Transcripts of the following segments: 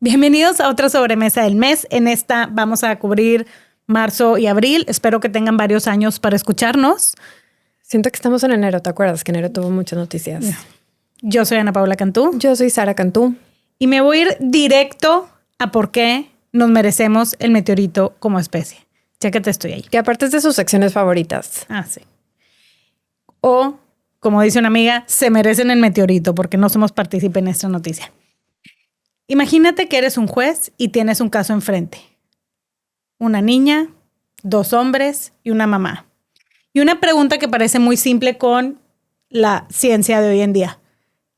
Bienvenidos a otra sobremesa del mes. En esta vamos a cubrir marzo y abril. Espero que tengan varios años para escucharnos. Siento que estamos en enero, ¿te acuerdas? Que enero tuvo muchas noticias. Yo soy Ana Paula Cantú. Yo soy Sara Cantú. Y me voy a ir directo a por qué nos merecemos el meteorito como especie. Chécate, estoy ahí. Que aparte es de sus secciones favoritas. Ah, sí. O, como dice una amiga, se merecen el meteorito porque no somos partícipe en esta noticia. Imagínate que eres un juez y tienes un caso enfrente. Una niña, 2 hombres y una mamá. Y una pregunta que parece muy simple con la ciencia de hoy en día.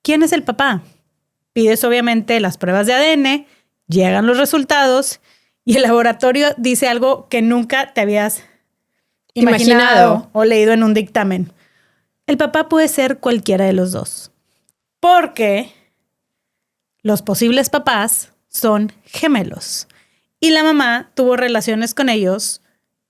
¿Quién es el papá? Pides obviamente las pruebas de ADN, llegan los resultados y el laboratorio dice algo que nunca te habías imaginado o leído en un dictamen. El papá puede ser cualquiera de los dos. Porque los posibles papás son gemelos. Y la mamá tuvo relaciones con ellos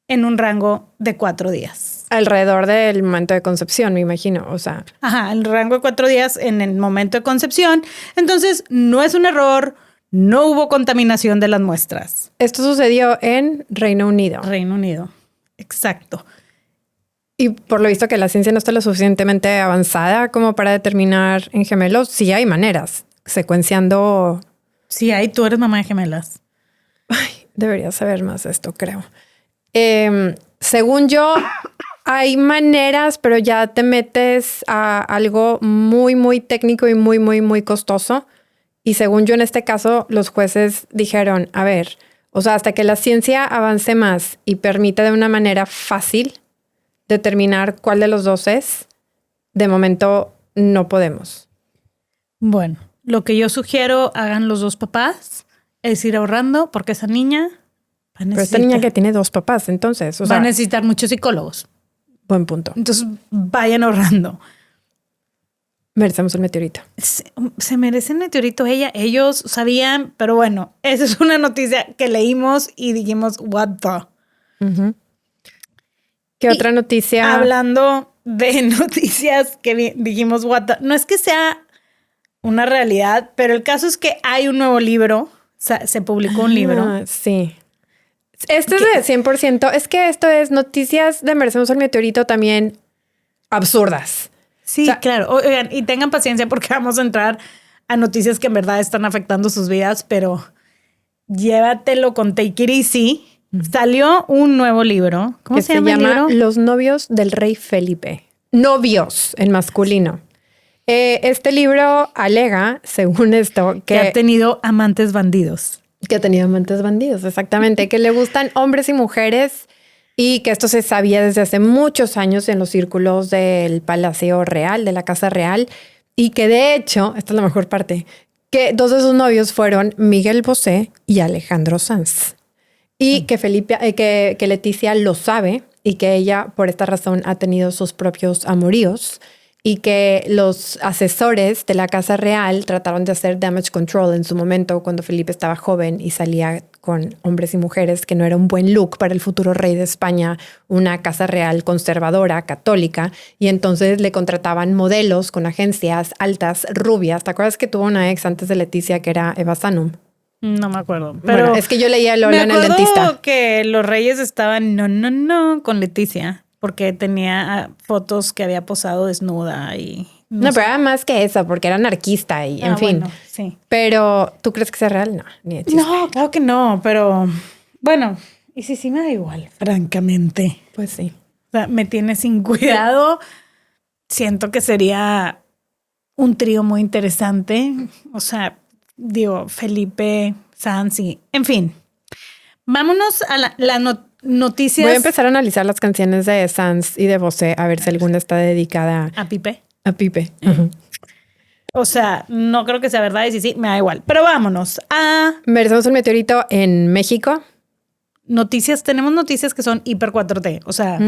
en un rango de 4 días. Alrededor del momento de concepción, me imagino. O sea. Ajá, el rango de 4 días en el momento de concepción. Entonces, no es un error, no hubo contaminación de las muestras. Esto sucedió en Reino Unido. Reino Unido, exacto. Y por lo visto que la ciencia no está lo suficientemente avanzada como para determinar en gemelos. Sí hay maneras, secuenciando. Sí, ahí tú eres mamá de gemelas. Ay, debería saber más de esto, creo. Según yo, hay maneras, pero ya te metes a algo muy, muy técnico y muy, muy, muy costoso. Y según yo, en este caso, los jueces dijeron, a ver, o sea, hasta que la ciencia avance más y permita de una manera fácil determinar cuál de los dos es, de momento no podemos. Bueno, lo que yo sugiero hagan los 2 papás es ir ahorrando porque esa niña Pero esta niña que tiene 2 papás, entonces, o sea, va a necesitar muchos psicólogos. buen punto. Entonces, vayan ahorrando. Merecemos el meteorito. Se merecen meteorito ellos sabían, pero bueno, esa es una noticia que leímos y dijimos, what the. Uh-huh. ¿Qué otra noticia? Hablando de noticias que dijimos, what the. No es que sea una realidad, pero el caso es que hay un nuevo libro. Se publicó un libro. Sí. Esto es de 100%. Es que esto es noticias de Merecemos el Meteorito también absurdas. Sí, o sea, claro. Oigan, y tengan paciencia porque vamos a entrar a noticias que en verdad están afectando sus vidas, pero llévatelo con take it easy. Salió un nuevo libro. ¿Cómo se llama el libro? Los novios del rey Felipe. Novios en masculino. Este libro alega, según esto, que ha tenido amantes bandidos. Que ha tenido amantes bandidos, exactamente. Que le gustan hombres y mujeres y que esto se sabía desde hace muchos años en los círculos del Palacio Real, de la Casa Real. Y que de hecho, esta es la mejor parte, que 2 de sus novios fueron Miguel Bosé y Alejandro Sanz. Y que Leticia lo sabe y que ella por esta razón ha tenido sus propios amoríos y que los asesores de la Casa Real trataron de hacer damage control en su momento cuando Felipe estaba joven y salía con hombres y mujeres, que no era un buen look para el futuro rey de España, una Casa Real conservadora, católica, y entonces le contrataban modelos con agencias altas, rubias. ¿Te acuerdas que tuvo una ex antes de Leticia que era Eva Sanum? No me acuerdo. Pero bueno, es que yo leía Lola en el dentista. Me acuerdo que los reyes estaban no con Leticia, porque tenía fotos que había posado desnuda y... No, pero era más que eso, porque era anarquista y en fin. Bueno, sí. Pero, ¿tú crees que sea real? No, ni de chiste. No, claro que no, pero... Bueno, y sí me da igual, francamente. Pues sí. O sea, me tiene sin cuidado. Siento que sería un trío muy interesante. O sea... Digo, Felipe, Sanz y... En fin, vámonos a las noticias. Voy a empezar a analizar las canciones de Sanz y de Bosé a ver si alguna está dedicada... ¿A Pipe? A Pipe. Uh-huh. O sea, no creo que sea verdad y sí, me da igual. Pero vámonos a... Merecemos el meteorito en México. Tenemos noticias que son hiper 4T. O sea,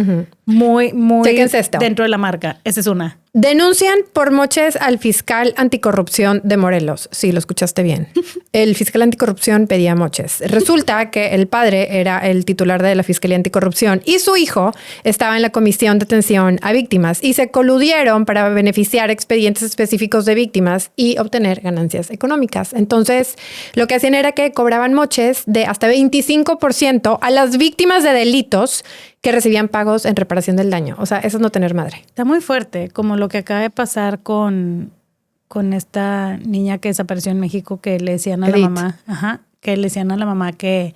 muy Chéquense esto. dentro de la marca. Esa es una. Denuncian por moches al fiscal anticorrupción de Morelos. Sí, lo escuchaste bien. El fiscal anticorrupción pedía moches. Resulta que el padre era el titular de la Fiscalía Anticorrupción y su hijo estaba en la Comisión de Atención a Víctimas y se coludieron para beneficiar expedientes específicos de víctimas y obtener ganancias económicas. Entonces, lo que hacían era que cobraban moches de hasta 25% a las víctimas de delitos que recibían pagos en reparación del daño. O sea, eso es no tener madre. Está muy fuerte, como lo que acaba de pasar con esta niña que desapareció en México, que le decían a la mamá, que le decían a la mamá que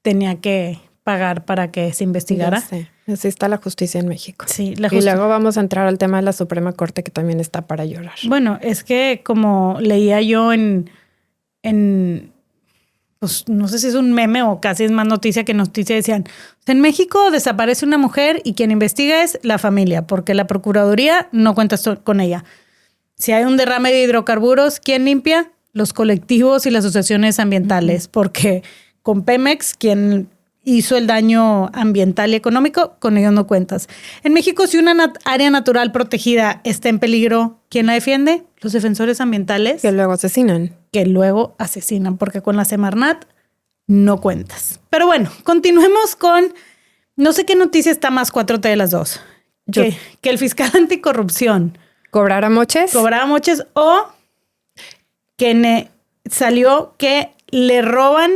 tenía que pagar para que se investigara. Sí, así está la justicia en México. Sí, y luego vamos a entrar al tema de la Suprema Corte, que también está para llorar. Bueno, es que como leía yo en pues no sé si es un meme o casi es más noticia que noticia, decían, en México desaparece una mujer y quien investiga es la familia, porque la Procuraduría no cuenta con ella. Si hay un derrame de hidrocarburos, ¿quién limpia? Los colectivos y las asociaciones ambientales, porque con Pemex, quien hizo el daño ambiental y económico, con ellos no cuentas. En México, si una área natural protegida está en peligro, ¿quién la defiende? Los defensores ambientales. Que luego asesinan. Porque con la Semarnat no cuentas. Pero bueno, continuemos con, no sé qué noticia está más 4T de las dos. Que el fiscal anticorrupción ¿Cobrara moches? O que salió que le roban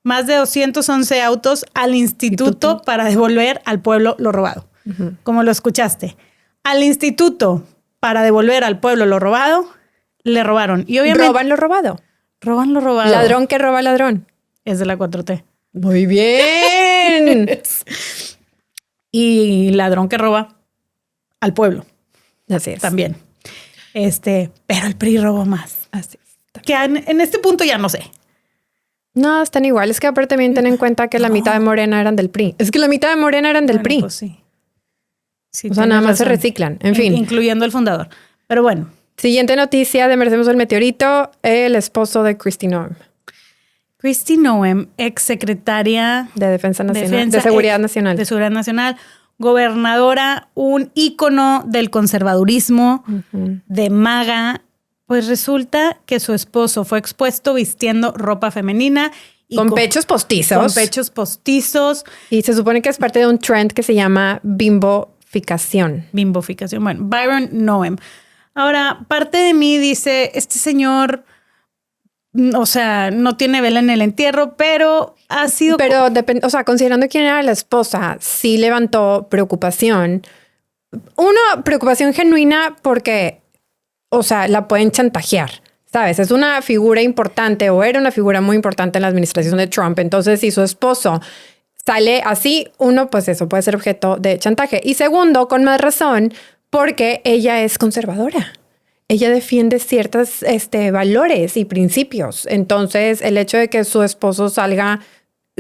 más de 211 autos al instituto para devolver al pueblo lo robado. Como lo escuchaste. Al instituto para devolver al pueblo lo robado, le robaron. Y obviamente roban lo robado. Roban lo robado. Ladrón que roba ladrón. Es de la 4T. Muy bien. Y ladrón que roba al pueblo. Así es. También. Pero el PRI robó más. Así es. Que en este punto ya no sé. No, están igual. Es que aparte también ten en cuenta que la mitad de Morena eran del PRI. Es que la mitad de Morena eran del PRI. Pues sí. O sea, nada más se reciclan. En fin. Incluyendo el fundador. Pero bueno. Siguiente noticia de Merecemos el Meteorito. El esposo de Kristi Noem. Kristi Noem, exsecretaria de Defensa Nacional. De Seguridad Nacional. De Seguridad Nacional. Gobernadora, un ícono del conservadurismo, de maga. Pues resulta que su esposo fue expuesto vistiendo ropa femenina. Y con pechos postizos. Con pechos postizos. Y se supone que es parte de un trend que se llama bimboficación. Bimboficación. Bueno, Byron Noem. Ahora, parte de mí dice, este señor, o sea, no tiene vela en el entierro, pero ha sido... Pero, o sea, considerando quién era la esposa, sí levantó preocupación. Una preocupación genuina porque, o sea, la pueden chantajear, ¿sabes? Es una figura importante o era una figura muy importante en la administración de Trump. Entonces, si su esposo sale así, uno, pues eso puede ser objeto de chantaje. Y segundo, con más razón, porque ella es conservadora. Ella defiende ciertos valores y principios. Entonces, el hecho de que su esposo salga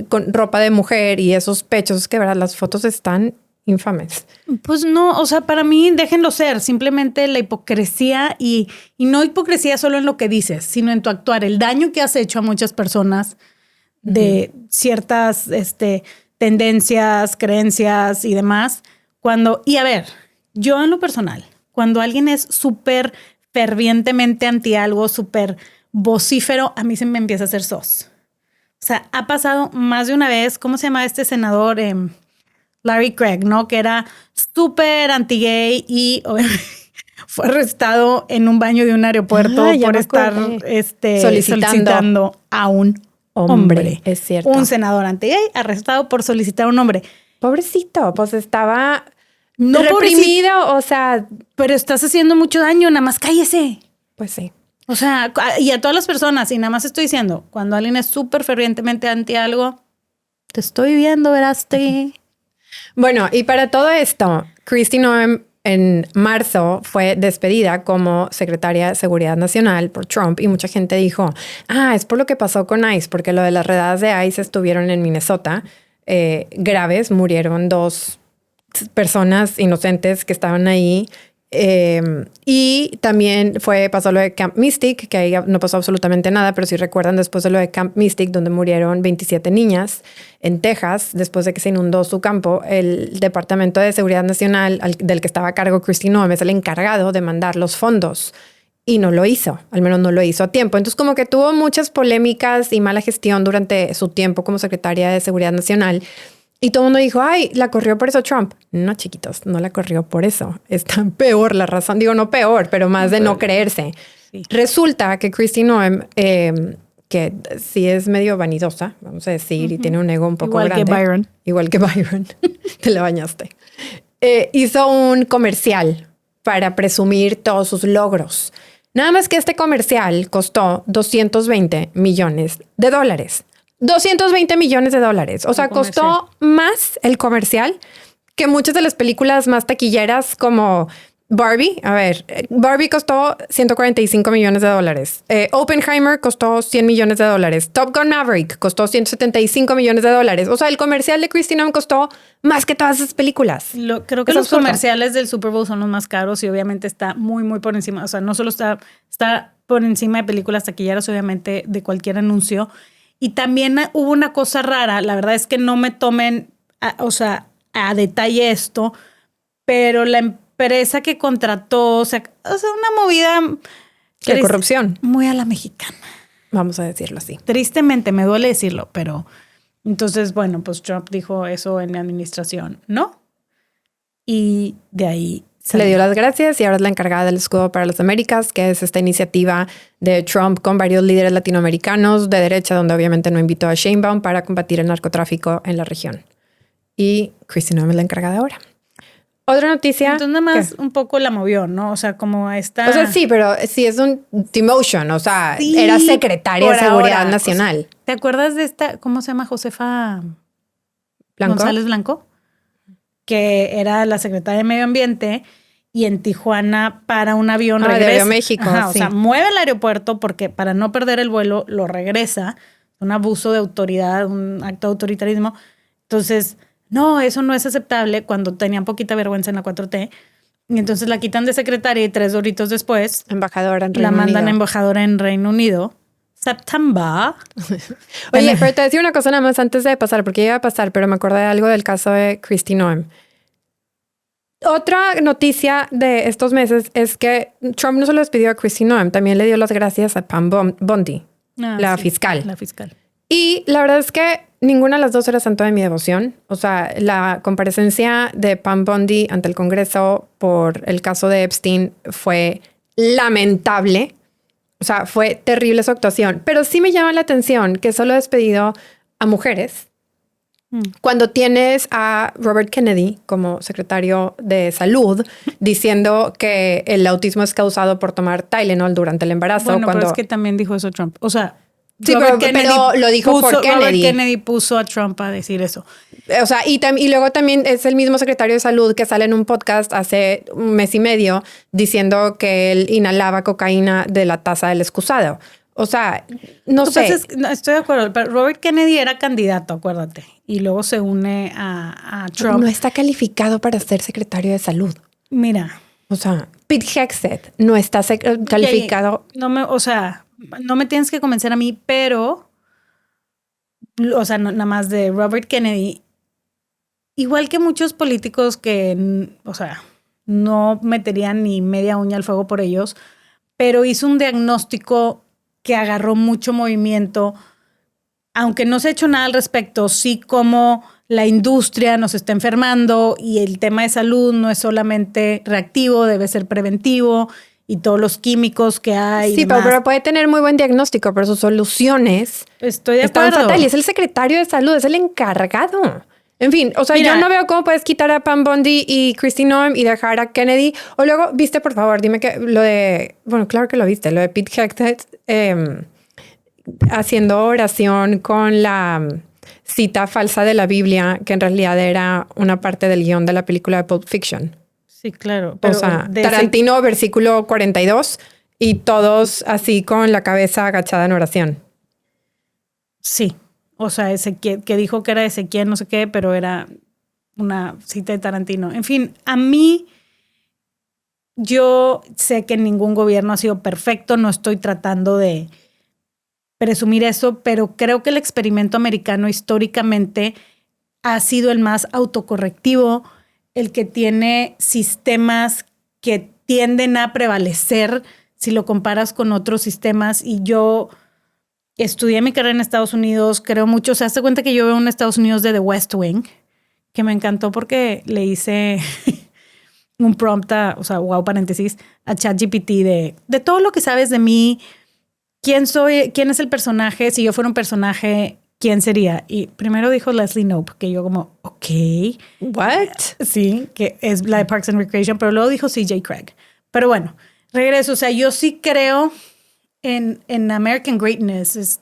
con ropa de mujer y esos pechos, que verdad, las fotos están infames. Pues no, o sea, para mí déjenlo ser. Simplemente la hipocresía y no hipocresía solo en lo que dices, sino en tu actuar. El daño que has hecho a muchas personas de ciertas tendencias, creencias y demás. Y a ver, yo en lo personal, cuando alguien es súper fervientemente anti algo, súper vocífero, a mí se me empieza a hacer sos. O sea, ha pasado más de una vez, ¿cómo se llama este senador? Larry Craig, ¿no? Que era súper anti-gay y fue arrestado en un baño de un aeropuerto por estar solicitando a un hombre. Es cierto. Un senador anti-gay arrestado por solicitar a un hombre. Pobrecito, pues estaba... No reprimido, o sea... Pero estás haciendo mucho daño, nada más cállese. Pues sí. O sea, y a todas las personas, y nada más estoy diciendo, cuando alguien es súper fervientemente anti algo, te estoy viendo, Verástegui. Bueno, y para todo esto, Kristi Noem en marzo fue despedida como secretaria de Seguridad Nacional por Trump y mucha gente dijo, es por lo que pasó con ICE, porque lo de las redadas de ICE estuvieron en Minnesota, graves, murieron 2 personas inocentes que estaban ahí Y también pasó lo de Camp Mystic, que ahí no pasó absolutamente nada, pero si recuerdan después de lo de Camp Mystic, donde murieron 27 niñas en Texas, después de que se inundó su campo, el Departamento de Seguridad Nacional, del que estaba a cargo Kristi Noem, es el encargado de mandar los fondos. Y no lo hizo, al menos no lo hizo a tiempo. Entonces como que tuvo muchas polémicas y mala gestión durante su tiempo como secretaria de Seguridad Nacional. Y todo el mundo dijo, ay, la corrió por eso Trump. No, chiquitos, no la corrió por eso. Está peor la razón. Digo, no peor, pero más de no creerse. Sí. Resulta que Kristi Noem, que sí es medio vanidosa, vamos a decir, y tiene un ego un poco grande. Igual que Byron. Te la bañaste. Hizo un comercial para presumir todos sus logros. Nada más que este comercial costó $220 millones. 220 millones de dólares. O sea, costó más el comercial que muchas de las películas más taquilleras como Barbie. A ver, Barbie costó $145 millones de dólares. Oppenheimer costó $100 millones de dólares. Top Gun Maverick costó $175 millones de dólares. O sea, el comercial de Kristi Noem costó más que todas esas películas. Creo que los comerciales del Super Bowl son los más caros y obviamente está muy, muy por encima. O sea, no solo está por encima de películas taquilleras, obviamente, de cualquier anuncio. Y también hubo una cosa rara, la verdad es que no me tomen, a detalle esto, pero la empresa que contrató, o sea una movida de corrupción. Muy a la mexicana. Vamos a decirlo así. Tristemente, me duele decirlo, pero entonces, bueno, pues Trump dijo eso en la administración, ¿no? Y de ahí se le dio las gracias y ahora es la encargada del Escudo para las Américas, que es esta iniciativa de Trump con varios líderes latinoamericanos de derecha, donde obviamente no invitó a Sheinbaum para combatir el narcotráfico en la región. Y Kristi Noem es la encargada ahora. Otra noticia. Entonces nada más un poco la movió, ¿no? O sea, como esta... O sea, sí, pero sí es un demotion. O sea, sí, era secretaria de Seguridad Nacional. O sea, ¿te acuerdas de esta, cómo se llama? Josefa González Blanco, que era la secretaria de Medio Ambiente y en Tijuana para un avión regresa. De Aeroméxico. Ajá, sí. O sea, mueve el aeropuerto porque para no perder el vuelo lo regresa. Un abuso de autoridad, un acto de autoritarismo. Entonces, no, eso no es aceptable cuando tenían poquita vergüenza en la 4T. Y entonces la quitan de secretaria y 3 horitos después embajadora en Reino la mandan Unido. Embajadora en Reino Unido. September. Oye, pero te decía una cosa nada más antes de pasar, porque iba a pasar, pero me acordé de algo del caso de Kristi Noem. Otra noticia de estos meses es que Trump no solo despidió a Kristi Noem, también le dio las gracias a Pam Bondi, la fiscal. La fiscal. Y la verdad es que ninguna de las dos era santo de mi devoción. O sea, la comparecencia de Pam Bondi ante el Congreso por el caso de Epstein fue lamentable. O sea, fue terrible su actuación. Pero sí me llama la atención que solo ha despedido a mujeres. Cuando tienes a Robert Kennedy como secretario de salud diciendo que el autismo es causado por tomar Tylenol durante el embarazo. Bueno, pero es que también dijo eso Trump. O sea, sí, pero lo dijo por Kennedy. Robert Kennedy puso a Trump a decir eso. O sea, y luego también es el mismo secretario de salud que sale en un podcast hace un mes y medio diciendo que él inhalaba cocaína de la taza del excusado. O sea, no sé. Estoy de acuerdo, pero Robert Kennedy era candidato, acuérdate. Y luego se une a Trump. No está calificado para ser secretario de salud. Mira. O sea, Pete Hegseth no está calificado. No me tienes que convencer a mí, pero, o sea, nada más de Robert Kennedy, igual que muchos políticos que, o sea, no meterían ni media uña al fuego por ellos, pero hizo un diagnóstico que agarró mucho movimiento, aunque no se ha hecho nada al respecto, sí como la industria nos está enfermando y el tema de salud no es solamente reactivo, debe ser preventivo y todos los químicos que hay. Sí, pero puede tener muy buen diagnóstico, pero sus soluciones están fatales. Y es el secretario de salud, es el encargado. En fin, o sea, mira, yo no veo cómo puedes quitar a Pam Bondi y Kristi Noem y dejar a Kennedy. O luego, viste, por favor, dime que lo de... Bueno, claro que lo viste. Lo de Pete Hegseth haciendo oración con la cita falsa de la Biblia, que en realidad era una parte del guión de la película de Pulp Fiction. Sí, claro. Pero o sea, Tarantino, versículo 42, y todos así con la cabeza agachada en oración. Sí. O sea, Ezequiel, que dijo que era Ezequiel, no sé qué, pero era una cita de Tarantino. En fin, a mí yo sé que ningún gobierno ha sido perfecto, no estoy tratando de presumir eso, pero creo que el experimento americano históricamente ha sido el más autocorrectivo, el que tiene sistemas que tienden a prevalecer si lo comparas con otros sistemas. Y yo estudié mi carrera en Estados Unidos, creo mucho, se hace cuenta que yo veo un Estados Unidos de The West Wing, que me encantó porque le hice un prompt, wow, paréntesis, a ChatGPT de todo lo que sabes de mí, quién soy, quién es el personaje, si yo fuera un personaje, quién sería. Y primero dijo Leslie Knope, que yo como, ok. ¿What? Sí, que es la de Parks and Recreation, pero luego dijo CJ Craig. Pero bueno, regreso. O sea, yo sí creo en American Greatness,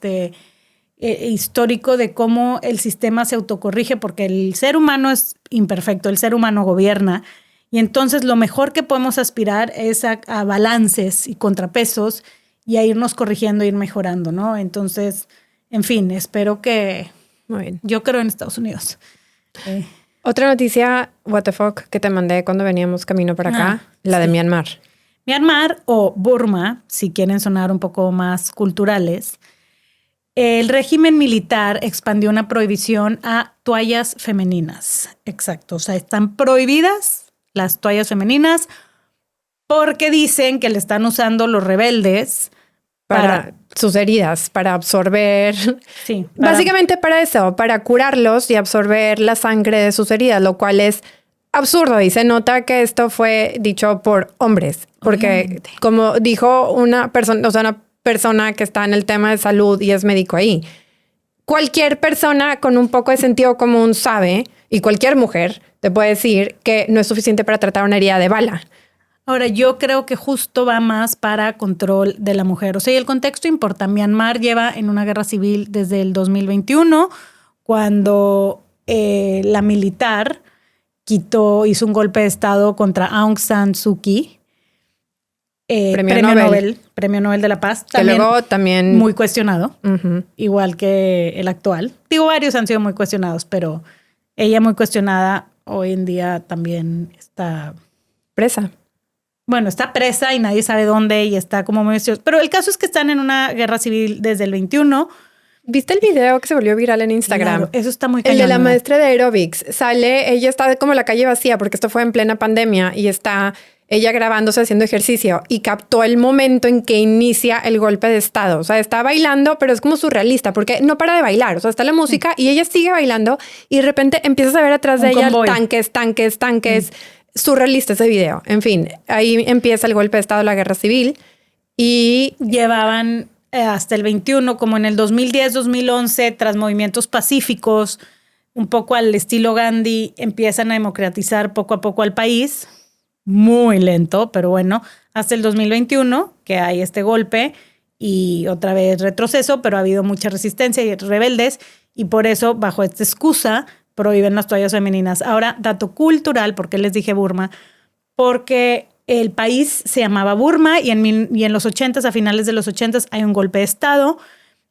histórico de cómo el sistema se autocorrige, porque el ser humano es imperfecto, el ser humano gobierna. Y entonces lo mejor que podemos aspirar es a balances y contrapesos y a irnos corrigiendo, ir mejorando, ¿no? Entonces, en fin, espero que... Muy bien. Yo creo en Estados Unidos. Otra noticia, what the fuck, que te mandé cuando veníamos camino para acá, la de Myanmar. Myanmar o Burma, si quieren sonar un poco más culturales, el régimen militar expandió una prohibición a toallas femeninas. Exacto, o sea, están prohibidas las toallas femeninas porque dicen que le están usando los rebeldes para sus heridas, para absorber. Sí. Básicamente para eso, para curarlos y absorber la sangre de sus heridas, lo cual es absurdo. Y se nota que esto fue dicho por hombres, porque obviamente, como dijo una persona, o sea, una persona que está en el tema de salud y es médico ahí, cualquier persona con un poco de sentido común sabe, y cualquier mujer te puede decir que no es suficiente para tratar una herida de bala. Ahora, yo creo que justo va más para control de la mujer. O sea, y el contexto importa. Myanmar lleva en una guerra civil desde el 2021, cuando la militar hizo un golpe de estado contra Aung San Suu Kyi. Premio Nobel de la Paz. Que luego también... Muy cuestionado, igual que el actual. Digo, varios han sido muy cuestionados, pero ella muy cuestionada hoy en día también está... presa. Bueno, está presa y nadie sabe dónde y está como muy... Pero el caso es que están en una guerra civil desde el 21. ¿Viste el video que se volvió viral en Instagram? Claro, eso está muy cañón. El de la maestra de aerobics. Sale, ella está como la calle vacía porque esto fue en plena pandemia y está ella grabándose haciendo ejercicio y captó el momento en que inicia el golpe de estado. O sea, está bailando, pero es como surrealista porque no para de bailar. O sea, está la música y ella sigue bailando y de repente empiezas a ver atrás de ella tanques. Surrealista ese video. En fin, ahí empieza el golpe de estado de la guerra civil y llevaban hasta el 21, como en el 2010, 2011, tras movimientos pacíficos, un poco al estilo Gandhi, empiezan a democratizar poco a poco al país. Muy lento, pero bueno, hasta el 2021, que hay este golpe y otra vez retroceso, pero ha habido mucha resistencia y rebeldes y por eso, bajo esta excusa, prohíben las toallas femeninas. Ahora, dato cultural, ¿por qué les dije Burma? Porque el país se llamaba Burma y en los 80s, a finales de los 80s, hay un golpe de estado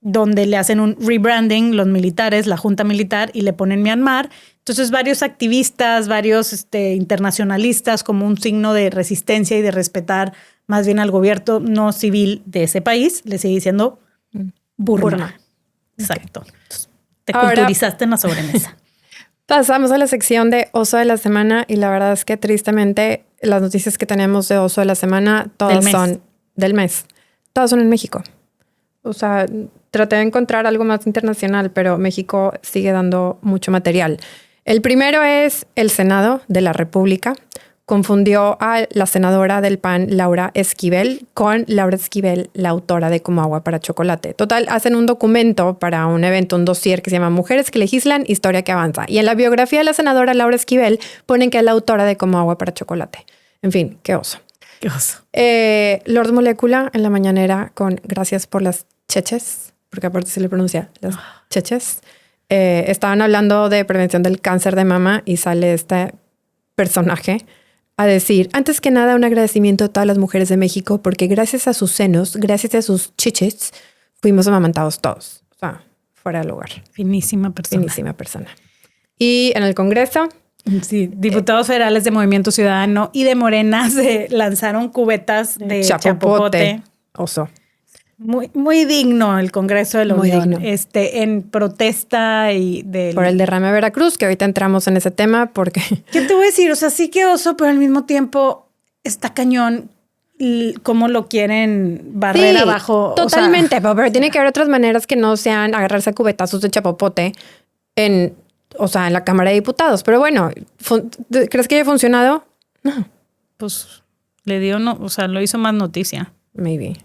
donde le hacen un rebranding los militares, la junta militar, y le ponen Myanmar. Entonces, varios activistas, varios internacionalistas, como un signo de resistencia y de respetar más bien al gobierno no civil de ese país, le sigue diciendo Burma. Exacto. Entonces, te culturizaste en la sobremesa. Pasamos a la sección de Oso de la Semana y la verdad es que tristemente las noticias que tenemos de Oso de la Semana todas son del mes. Todas son en México. O sea, traté de encontrar algo más internacional, pero México sigue dando mucho material. El primero es el Senado de la República. Confundió a la senadora del PAN, Laura Esquivel, con Laura Esquivel, la autora de Como Agua para Chocolate. Total, hacen un documento para un evento, un dossier que se llama Mujeres que Legislan, Historia que Avanza. Y en la biografía de la senadora Laura Esquivel ponen que es la autora de Como Agua para Chocolate. En fin, qué oso. Qué oso. Lord Molécula en la mañanera con gracias por las cheches, porque aparte se le pronuncia las cheches. Estaban hablando de prevención del cáncer de mama y sale este personaje a decir, antes que nada, un agradecimiento a todas las mujeres de México porque gracias a sus senos, gracias a sus chiches, fuimos amamantados todos. O sea, fuera de lugar. Finísima persona. Finísima persona. Y en el Congreso, Sí, diputados federales de Movimiento Ciudadano y de Morena se lanzaron cubetas de chapopote. Oso. Muy, muy digno el Congreso de la Muy Unión. digno. En protesta Por el derrame de Veracruz, que ahorita entramos en ese tema porque... ¿Qué te voy a decir? O sea, sí que oso, pero al mismo tiempo está cañón cómo lo quieren barrer abajo. Totalmente, pero tiene que haber otras maneras que no sean agarrarse a cubetazos de chapopote en la Cámara de Diputados. Pero bueno, ¿crees que haya funcionado? No. Pues le dio, no, o sea, lo hizo más noticia. Maybe.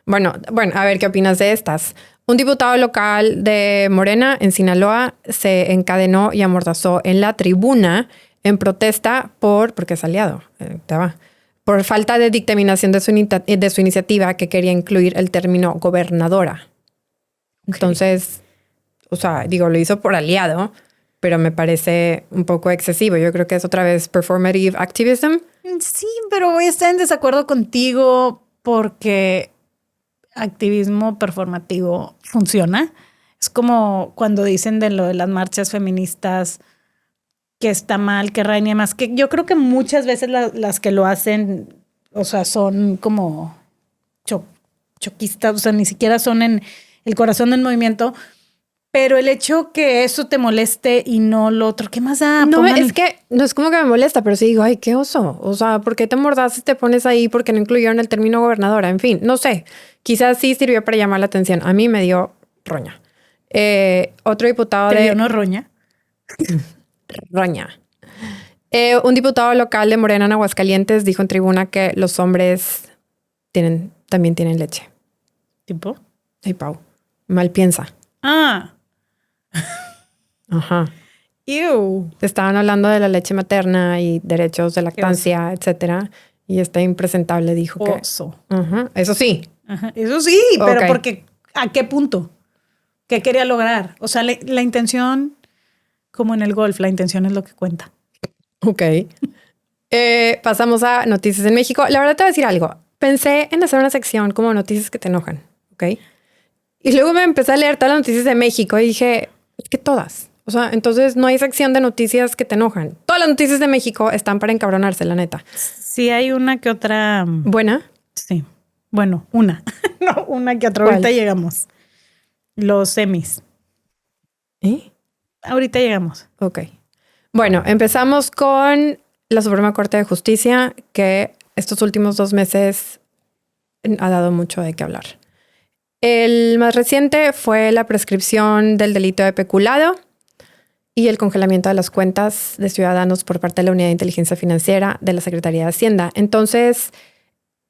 Bueno, a ver qué opinas de estas. Un diputado local de Morena en Sinaloa se encadenó y amordazó en la tribuna en protesta porque es aliado, por falta de dictaminación de su iniciativa que quería incluir el término gobernadora. Okay. Entonces, lo hizo por aliado, pero me parece un poco excesivo. Yo creo que es otra vez performative activism. Sí, pero voy a estar en desacuerdo contigo porque activismo performativo funciona. Es como cuando dicen de lo de las marchas feministas que está mal, que raña más, que yo creo que muchas veces las que lo hacen, son como choquistas, ni siquiera son en el corazón del movimiento, pero el hecho que eso te moleste y no lo otro, ¿qué más da? No, es que no es como que me molesta, pero sí digo, ay, qué oso. ¿Por qué te mordazas y te pones ahí porque no incluyeron el término gobernadora? En fin, no sé. Quizás sí sirvió para llamar la atención. A mí me dio roña. Otro diputado ¿Te dio no roña? Roña. Un diputado local de Morena en Aguascalientes dijo en tribuna que los hombres también tienen leche. ¿Tipo? Ay, Pau. Mal piensa. Ah. Ajá. Ew. Estaban hablando de la leche materna y derechos de lactancia, etcétera. Y este impresentable dijo Oso. que... Ajá. Eso sí. Ajá. Eso sí, pero porque ¿a qué punto? ¿Qué quería lograr? O sea, la intención, como en el golf, la intención es lo que cuenta. Ok. Pasamos a noticias en México. La verdad te voy a decir algo. Pensé en hacer una sección como noticias que te enojan, ¿ok? Y luego me empecé a leer todas las noticias de México y dije, es que todas. Entonces no hay sección de noticias que te enojan. Todas las noticias de México están para encabronarse, la neta. Sí hay una que otra... ¿Buena? Sí. Bueno, una. No, una que otra. ¿Cuál? Ahorita llegamos. Los semis. Ahorita llegamos. Ok. Bueno, empezamos con la Suprema Corte de Justicia, que estos últimos 2 meses ha dado mucho de qué hablar. El más reciente fue la prescripción del delito de peculado y el congelamiento de las cuentas de ciudadanos por parte de la Unidad de Inteligencia Financiera de la Secretaría de Hacienda. Entonces,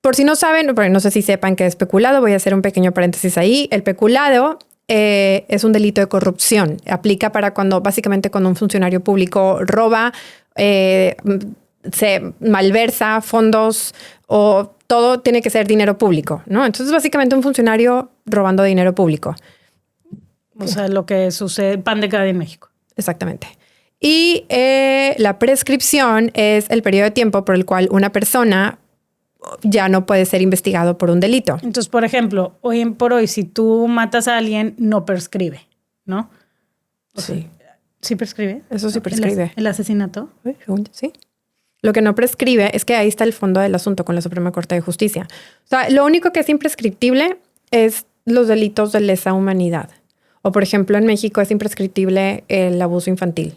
por si no saben, pero no sé si sepan qué es peculado, voy a hacer un pequeño paréntesis ahí. El peculado es un delito de corrupción. Aplica para básicamente cuando un funcionario público roba, se malversa fondos o todo tiene que ser dinero público, ¿no? Entonces, básicamente un funcionario robando dinero público. O sea, lo que sucede, pan de cada día en México. Exactamente. Y la prescripción es el periodo de tiempo por el cual una persona ya no puede ser investigado por un delito. Entonces, por ejemplo, hoy por hoy, si tú matas a alguien, no prescribe, ¿no? Sí. ¿Sí prescribe? Eso sí prescribe. ¿El asesinato? Sí. Lo que no prescribe es que ahí está el fondo del asunto con la Suprema Corte de Justicia. O sea, lo único que es imprescriptible es los delitos de lesa humanidad. O, por ejemplo, en México es imprescriptible el abuso infantil.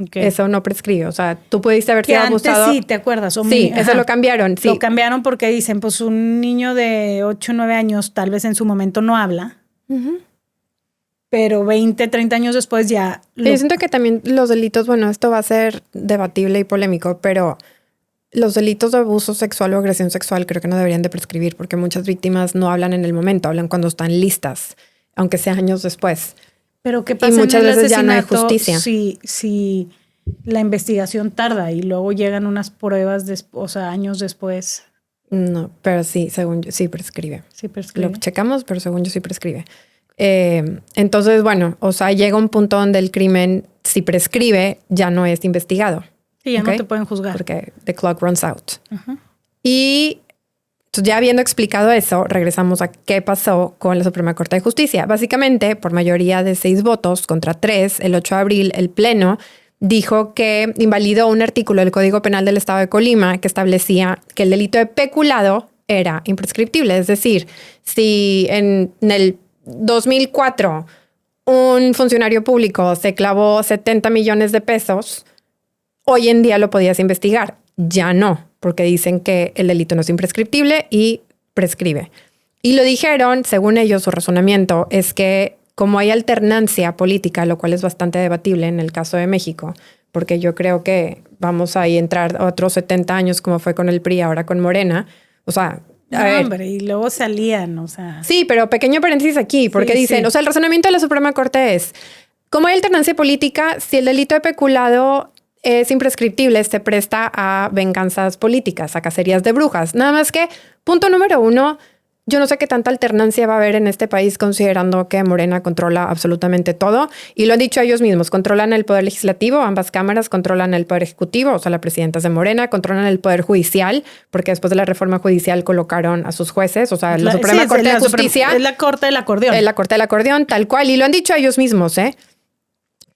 Okay. Eso no prescribe. O sea, tú pudiste haber sido abusado. Sí, ¿te acuerdas? Sí, eso lo cambiaron. Sí. Lo cambiaron porque dicen, pues un niño de 8 o 9 años tal vez en su momento no habla. Pero 20, 30 años después ya... Yo siento que también los delitos, bueno, esto va a ser debatible y polémico, pero los delitos de abuso sexual o agresión sexual creo que no deberían de prescribir porque muchas víctimas no hablan en el momento, hablan cuando están listas, aunque sea años después. Pero ¿qué pasa? Y muchas veces ya no hay justicia. Si la investigación tarda y luego llegan unas pruebas, años después. No, pero sí, según yo, sí prescribe. Sí prescribe. Lo checamos, pero según yo sí prescribe. Entonces, bueno, llega un punto donde el crimen, si prescribe, ya no es investigado. Sí, ya no te pueden juzgar. Porque the clock runs out. Y entonces, ya habiendo explicado eso, regresamos a qué pasó con la Suprema Corte de Justicia. Básicamente, por mayoría de 6 votos contra 3, el 8 de abril, el Pleno dijo que invalidó un artículo del Código Penal del Estado de Colima que establecía que el delito de peculado era imprescriptible. Es decir, si en el 2004 un funcionario público se clavó 70 millones de pesos, hoy en día lo podías investigar. Ya no, porque dicen que el delito no es imprescriptible y prescribe. Y lo dijeron, según ellos, su razonamiento es que como hay alternancia política, lo cual es bastante debatible en el caso de México, porque yo creo que vamos a entrar otros 70 años como fue con el PRI, ahora con Morena. O sea, hombre, y luego salían, o sea. Sí, pero pequeño paréntesis aquí, porque dicen, o sea, el razonamiento de la Suprema Corte es, como hay alternancia política, si el delito de peculado es imprescriptible, se presta a venganzas políticas, a cacerías de brujas. Nada más que, punto número 1, yo no sé qué tanta alternancia va a haber en este país considerando que Morena controla absolutamente todo. Y lo han dicho ellos mismos, controlan el poder legislativo, ambas cámaras controlan el poder ejecutivo, o sea, la presidenta es de Morena, controlan el poder judicial, porque después de la reforma judicial colocaron a sus jueces, o sea, la Suprema Corte de Justicia. Es la Corte del Acordeón. Es la Corte del Acordeón, tal cual. Y lo han dicho ellos mismos, ¿eh?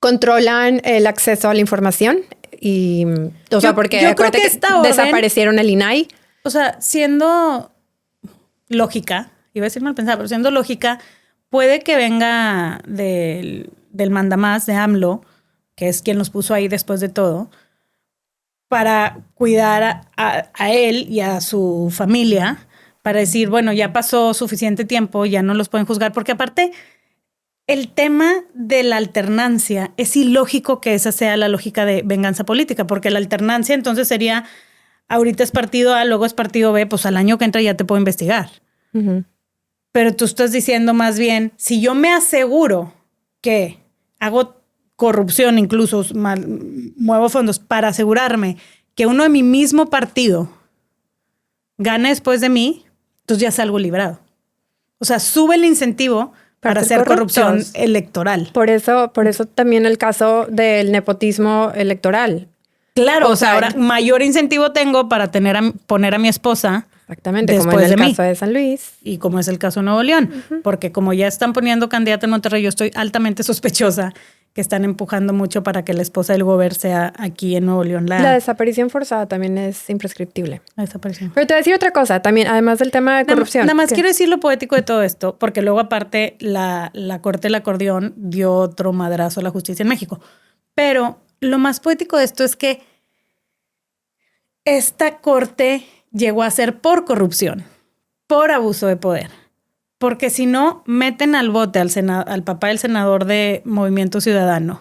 Controlan el acceso a la información y, o sea, porque yo creo que esta orden, desaparecieron el INAI. O sea, siendo lógica, iba a decir mal pensada, pero siendo lógica, puede que venga del mandamás de AMLO, que es quien los puso ahí después de todo, para cuidar a él y a su familia, para decir, bueno, ya pasó suficiente tiempo, ya no los pueden juzgar, porque aparte el tema de la alternancia es ilógico que esa sea la lógica de venganza política, porque la alternancia entonces sería, ahorita es partido A, luego es partido B, pues al año que entra ya te puedo investigar. Uh-huh. Pero tú estás diciendo más bien, si yo me aseguro que hago corrupción, incluso muevo fondos para asegurarme que uno de mi mismo partido gane después de mí, entonces ya salgo librado. O sea, sube el incentivo para hacer corrupción electoral. Por eso también el caso del nepotismo electoral. Claro, o sea, ahora mayor incentivo tengo para poner a mi esposa. Exactamente, como es el caso de San Luis. Y como es el caso de Nuevo León. Uh-huh. Porque como ya están poniendo candidata en Monterrey, yo estoy altamente sospechosa que están empujando mucho para que la esposa del gobernador sea aquí en Nuevo León. La desaparición forzada también es imprescriptible. La desaparición. Pero te voy a decir otra cosa también, además del tema de corrupción. Nada más quiero decir lo poético de todo esto, porque luego aparte la Corte del Acordeón dio otro madrazo a la justicia en México. Pero lo más poético de esto es que esta corte llegó a ser por corrupción, por abuso de poder. Porque si no, meten al bote al papá del senador de Movimiento Ciudadano.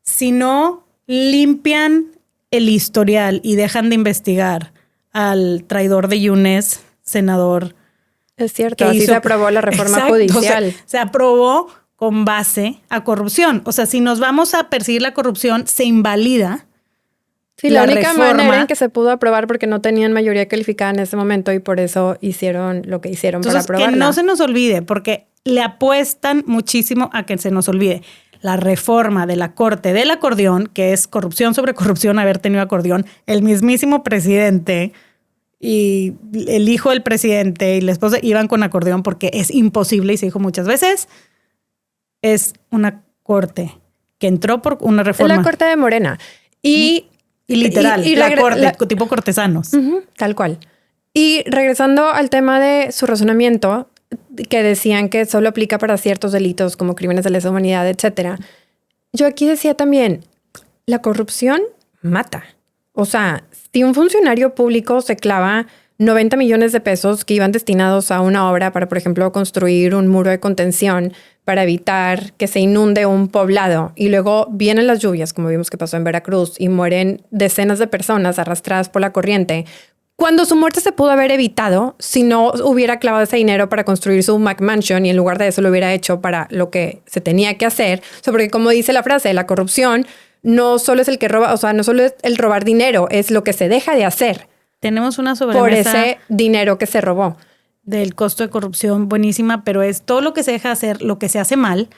Si no, limpian el historial y dejan de investigar al traidor de Yunes, senador. Es cierto, así se aprobó la reforma judicial. O sea, se aprobó con base a corrupción. O sea, si nos vamos a perseguir la corrupción, se invalida. Sí, la única manera en que se pudo aprobar porque no tenían mayoría calificada en ese momento y por eso hicieron lo que hicieron. Entonces, para aprobarla. Que no se nos olvide, porque le apuestan muchísimo a que se nos olvide. La reforma de la Corte del Acordeón, que es corrupción sobre corrupción, haber tenido acordeón, el mismísimo presidente y el hijo del presidente y la esposa iban con acordeón porque es imposible, y se dijo muchas veces, es una corte que entró por una reforma. Es la Corte de Morena. Y literal, la corte, tipo cortesanos. Tal cual. Y regresando al tema de su razonamiento, que decían que solo aplica para ciertos delitos como crímenes de lesa humanidad, etcétera. Yo aquí decía también, la corrupción mata. O sea, si un funcionario público se clava 90 millones de pesos que iban destinados a una obra para, por ejemplo, construir un muro de contención para evitar que se inunde un poblado y luego vienen las lluvias, como vimos que pasó en Veracruz, y mueren decenas de personas arrastradas por la corriente, cuando su muerte se pudo haber evitado si no hubiera clavado ese dinero para construir su McMansion y en lugar de eso lo hubiera hecho para lo que se tenía que hacer. O sea, porque como dice la frase, la corrupción no solo es el que roba, o sea, no solo es el robar dinero, es lo que se deja de hacer. Tenemos una sobremesa por ese dinero que se robó. Del costo de corrupción buenísima, pero es todo lo que se deja hacer, lo que se hace mal,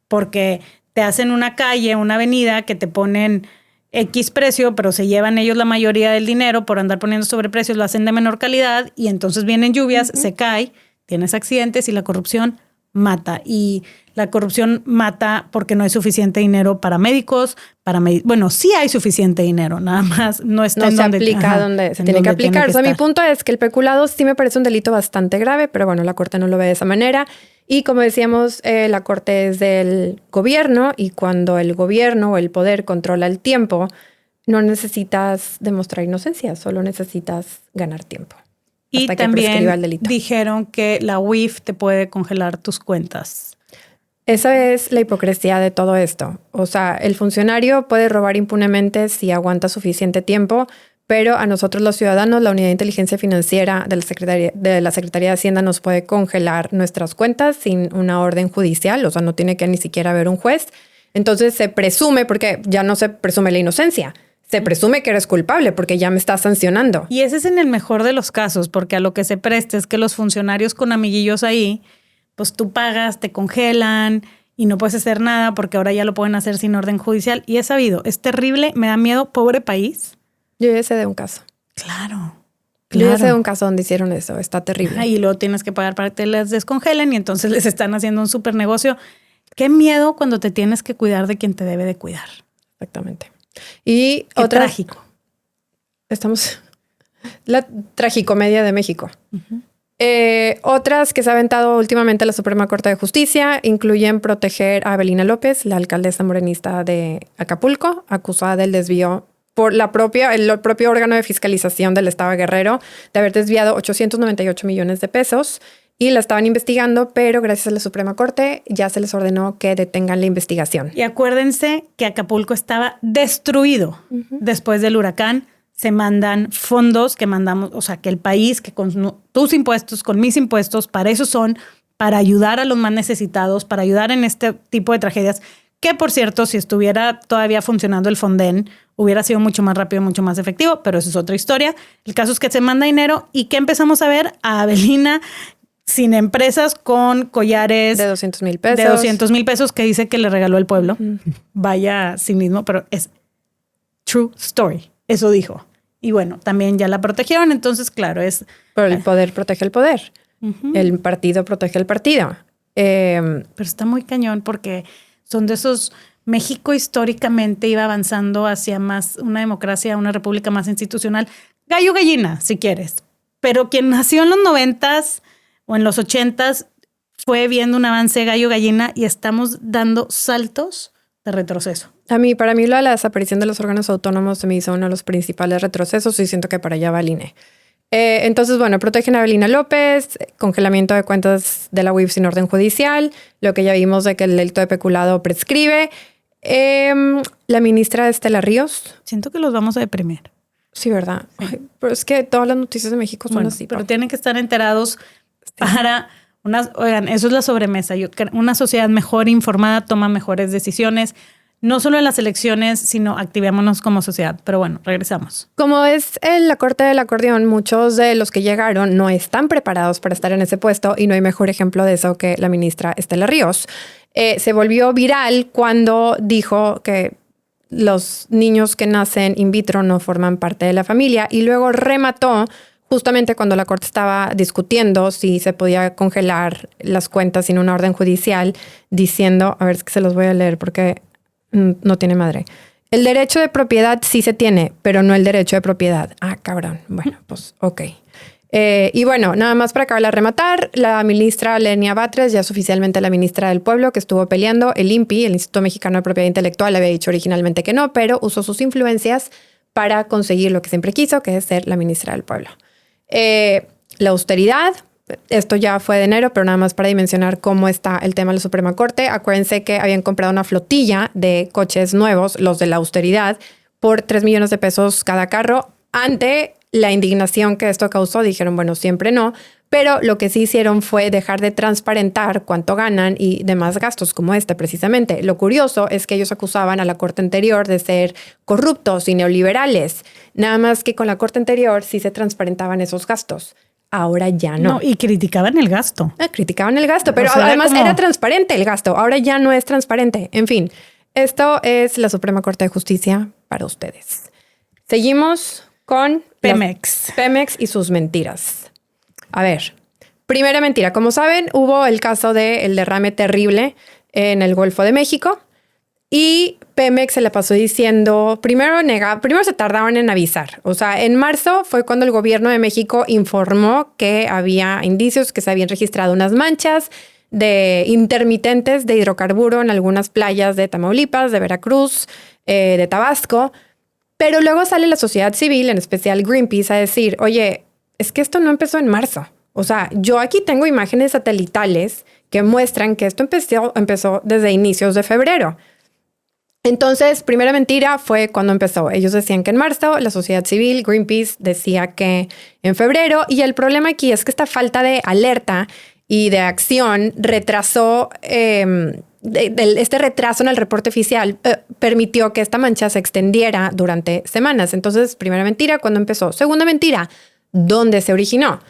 porque te hacen una calle, una avenida que te ponen X precio, pero se llevan ellos la mayoría del dinero por andar poniendo sobreprecios, lo hacen de menor calidad y entonces vienen lluvias, se cae, tienes accidentes y la corrupción mata. Y la corrupción mata porque no hay suficiente dinero para médicos, bueno, sí hay suficiente dinero, nada más no está no se aplica donde se tiene que aplicar. O sea, mi punto es que el peculado sí me parece un delito bastante grave, pero bueno, la Corte no lo ve de esa manera. Y como decíamos, la Corte es del gobierno y cuando el gobierno o el poder controla el tiempo, no necesitas demostrar inocencia, solo necesitas ganar tiempo. Y también dijeron que la UIF te puede congelar tus cuentas. Esa es la hipocresía de todo esto. O sea, el funcionario puede robar impunemente si aguanta suficiente tiempo, pero a nosotros los ciudadanos, la Unidad de Inteligencia Financiera de la Secretaría de Hacienda nos puede congelar nuestras cuentas sin una orden judicial. O sea, no tiene que ni siquiera haber un juez. Entonces se presume, porque ya no se presume la inocencia, se presume que eres culpable porque ya me estás sancionando. Y ese es en el mejor de los casos, porque a lo que se presta es que los funcionarios con amiguillos ahí, pues tú pagas, te congelan y no puedes hacer nada porque ahora ya lo pueden hacer sin orden judicial. Y es sabido, es terrible, me da miedo, pobre país. Yo ya sé de un caso. Claro. Yo ya sé de un caso donde hicieron eso, está terrible. Y luego tienes que pagar para que te les descongelen y entonces les están haciendo un súper negocio. Qué miedo cuando te tienes que cuidar de quien te debe de cuidar. Exactamente. Y qué trágico. Estamos... La tragicomedia de México. Otras que se ha aventado últimamente la Suprema Corte de Justicia incluyen proteger a Avelina López, la alcaldesa morenista de Acapulco, acusada del desvío por el propio órgano de fiscalización del Estado de Guerrero de haber desviado 898 millones de pesos. Y la estaban investigando, pero gracias a la Suprema Corte ya se les ordenó que detengan la investigación. Y acuérdense que Acapulco estaba destruido después del huracán. Se mandan fondos que mandamos, o sea, que el país, que con tus impuestos, con mis impuestos, para eso son, para ayudar a los más necesitados, para ayudar en este tipo de tragedias. Que, por cierto, si estuviera todavía funcionando el Fonden, hubiera sido mucho más rápido, mucho más efectivo, pero eso es otra historia. El caso es que se manda dinero y ¿qué empezamos a ver? A Avelina sin empresas con collares de 200,000 pesos. De 200,000 pesos que dice que le regaló el pueblo. Vaya sí mismo, pero es true story. Eso dijo. Y bueno, también ya la protegieron. Entonces, claro, es... Pero el poder protege el poder. El partido protege el partido. Pero está muy cañón porque son de esos... México históricamente iba avanzando hacia más una democracia, una república más institucional. Gallo gallina, si quieres. Pero quien nació en los 90s o en los 80s fue viendo un avance gallo gallina y estamos dando saltos de retroceso. Para mí la desaparición de los órganos autónomos se me hizo uno de los principales retrocesos y siento que para allá va el INE. Entonces, bueno, protegen a Avelina López, congelamiento de cuentas de la UIF sin orden judicial, lo que ya vimos de que el delito de peculado prescribe. La ministra Estela Ríos. Siento que los vamos a deprimir. Sí, ¿verdad? Sí. Ay, pero es que todas las noticias de México son así. Pero tienen que estar enterados para... Oigan, eso es la sobremesa. Una sociedad mejor informada toma mejores decisiones. No solo en las elecciones, sino activémonos como sociedad. Pero bueno, regresamos. Como es la corte del acordeón, muchos de los que llegaron no están preparados para estar en ese puesto y no hay mejor ejemplo de eso que la ministra Estela Ríos. Se volvió viral cuando dijo que los niños que nacen in vitro no forman parte de la familia y luego remató justamente cuando la corte estaba discutiendo si se podía congelar las cuentas sin una orden judicial, diciendo, a ver, es que se los voy a leer porque no tiene madre. El derecho de propiedad sí se tiene, pero no el derecho de propiedad. Ah, cabrón. Bueno, pues ok. Y bueno, nada más para acabar de rematar, la ministra Lenia Batres ya es oficialmente la ministra del Pueblo que estuvo peleando. El INPI, el Instituto Mexicano de Propiedad Intelectual, había dicho originalmente que no, pero usó sus influencias para conseguir lo que siempre quiso, que es ser la ministra del Pueblo. La austeridad, esto ya fue de enero, pero nada más para dimensionar cómo está el tema de la Suprema Corte. Acuérdense que habían comprado una flotilla de coches nuevos, los de la austeridad, por 3 millones de pesos cada carro. Ante la indignación que esto causó, dijeron, bueno, siempre no. Pero lo que sí hicieron fue dejar de transparentar cuánto ganan y demás gastos como este precisamente. Lo curioso es que ellos acusaban a la corte anterior de ser corruptos y neoliberales. Nada más que con la corte anterior sí se transparentaban esos gastos. Ahora ya no. Y criticaban el gasto. Criticaban el gasto, pero o sea, además era transparente el gasto. Ahora ya no es transparente. En fin, esto es la Suprema Corte de Justicia para ustedes. Seguimos con Pemex. Pemex y sus mentiras. A ver, Primera mentira. Como saben, hubo el caso del derrame terrible en el Golfo de México y Pemex se la pasó diciendo, primero se tardaron en avisar. O sea, en marzo fue cuando el gobierno de México informó que había indicios que se habían registrado unas manchas de intermitentes de hidrocarburo en algunas playas de Tamaulipas, de Veracruz, de Tabasco. Pero luego sale la sociedad civil, en especial Greenpeace, a decir, oye, es que esto no empezó en marzo. O sea, yo aquí tengo imágenes satelitales que muestran que esto empezó desde inicios de febrero. Entonces, primera mentira fue cuando empezó. Ellos decían que en marzo, la sociedad civil, Greenpeace, decía que en febrero. Y el problema aquí es que esta falta de alerta y de acción retrasó, este retraso en el reporte oficial permitió que esta mancha se extendiera durante semanas. Entonces, primera mentira, cuando empezó. Segunda mentira, ¿dónde se originó?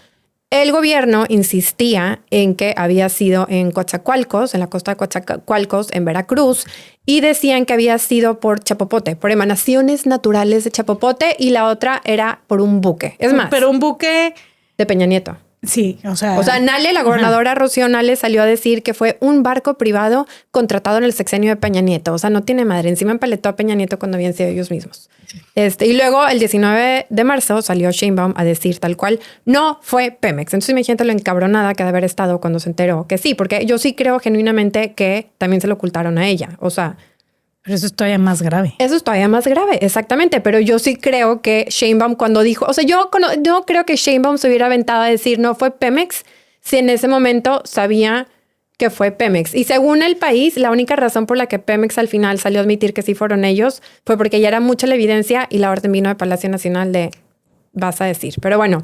El gobierno insistía en que había sido en Coatzacoalcos, en la costa de Coatzacoalcos, en Veracruz, y decían que había sido por chapopote, por emanaciones naturales de chapopote, y la otra era por un buque. Es más, pero un buque de Peña Nieto. Sí, o sea, Nale, la gobernadora Rocío Nale salió a decir que fue un barco privado contratado en el sexenio de Peña Nieto. O sea, no tiene madre. Encima empaletó a Peña Nieto cuando habían sido ellos mismos. Sí. Y luego el 19 de marzo salió Sheinbaum a decir tal cual, no fue Pemex. Entonces imagínate lo encabronada que de haber estado cuando se enteró que sí, porque yo sí creo genuinamente que también se lo ocultaron a ella. O sea, pero eso es todavía más grave. Eso es todavía más grave, exactamente. Pero yo sí creo que Sheinbaum cuando dijo... O sea, yo no creo que Sheinbaum se hubiera aventado a decir no fue Pemex si en ese momento sabía que fue Pemex. Y según El País, la única razón por la que Pemex al final salió a admitir que sí fueron ellos fue porque ya era mucha la evidencia y la orden vino de Palacio Nacional de vas a decir. Pero bueno,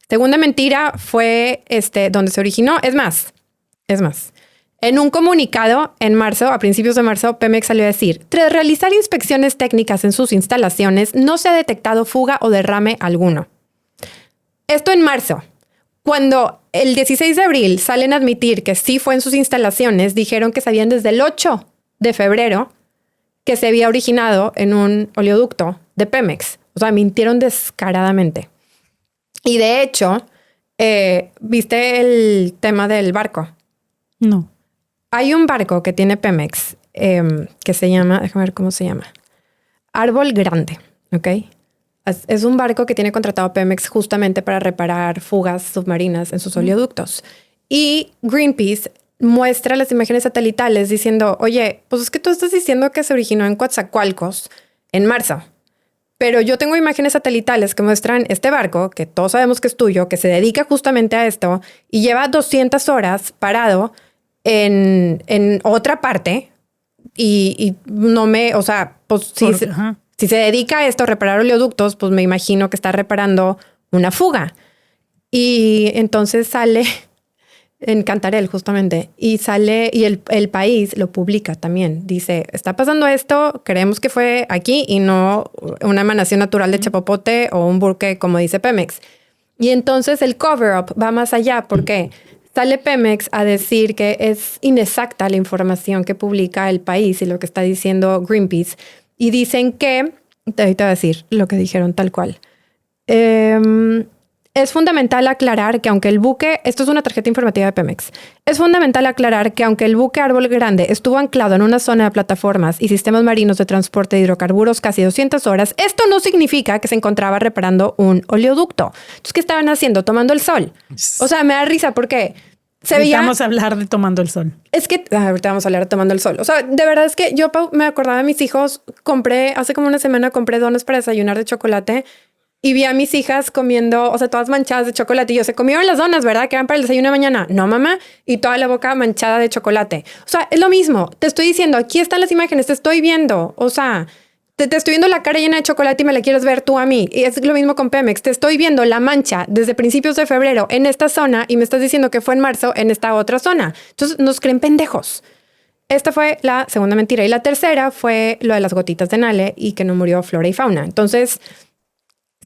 segunda mentira fue donde se originó. Es más. En un comunicado en marzo, a principios de marzo, Pemex salió a decir, tras realizar inspecciones técnicas en sus instalaciones, no se ha detectado fuga o derrame alguno. Esto en marzo. Cuando el 16 de abril salen a admitir que sí fue en sus instalaciones, dijeron que sabían desde el 8 de febrero que se había originado en un oleoducto de Pemex. O sea, mintieron descaradamente. Y de hecho, ¿viste el tema del barco? No. Hay un barco que tiene Pemex que se llama, déjame ver cómo se llama, Árbol Grande, ¿ok? Es un barco que tiene contratado Pemex justamente para reparar fugas submarinas en sus oleoductos. Y Greenpeace muestra las imágenes satelitales diciendo, oye, pues es que tú estás diciendo que se originó en Coatzacoalcos en marzo. Pero yo tengo imágenes satelitales que muestran este barco, que todos sabemos que es tuyo, que se dedica justamente a esto y lleva 200 horas parado en otra parte y no me, o sea, pues si se dedica a esto, a reparar oleoductos, pues me imagino que está reparando una fuga. Y entonces sale en Cantarell justamente y sale y el País lo publica también. Dice, está pasando esto, creemos que fue aquí y no una emanación natural de chapopote o un buque como dice Pemex. Y entonces el cover-up va más allá porque sale Pemex a decir que es inexacta la información que publica El País y lo que está diciendo Greenpeace. Y dicen que, ahorita voy a decir lo que dijeron tal cual. Es fundamental aclarar que aunque el buque, esto es una tarjeta informativa de Pemex, es fundamental aclarar que aunque el buque Árbol Grande estuvo anclado en una zona de plataformas y sistemas marinos de transporte de hidrocarburos casi 200 horas, esto no significa que se encontraba reparando un oleoducto. Entonces, ¿qué estaban haciendo? Tomando el sol. O sea, me da risa porque se veía... Vamos a hablar de tomando el sol. Es que ahorita vamos a hablar de tomando el sol. O sea, de verdad es que yo me acordaba de mis hijos, hace como una semana compré donas para desayunar de chocolate. Y vi a mis hijas comiendo, o sea, todas manchadas de chocolate. Y yo, se comieron las donas, ¿verdad? Que eran para el desayuno de mañana. No, mamá. Y toda la boca manchada de chocolate. O sea, es lo mismo. Te estoy diciendo, aquí están las imágenes, te estoy viendo. O sea, te estoy viendo la cara llena de chocolate y me la quieres ver tú a mí. Y es lo mismo con Pemex. Te estoy viendo la mancha desde principios de febrero en esta zona y me estás diciendo que fue en marzo en esta otra zona. Entonces, nos creen pendejos. Esta fue la segunda mentira. Y la tercera fue lo de las gotitas de Nale y que no murió flora y fauna. Entonces...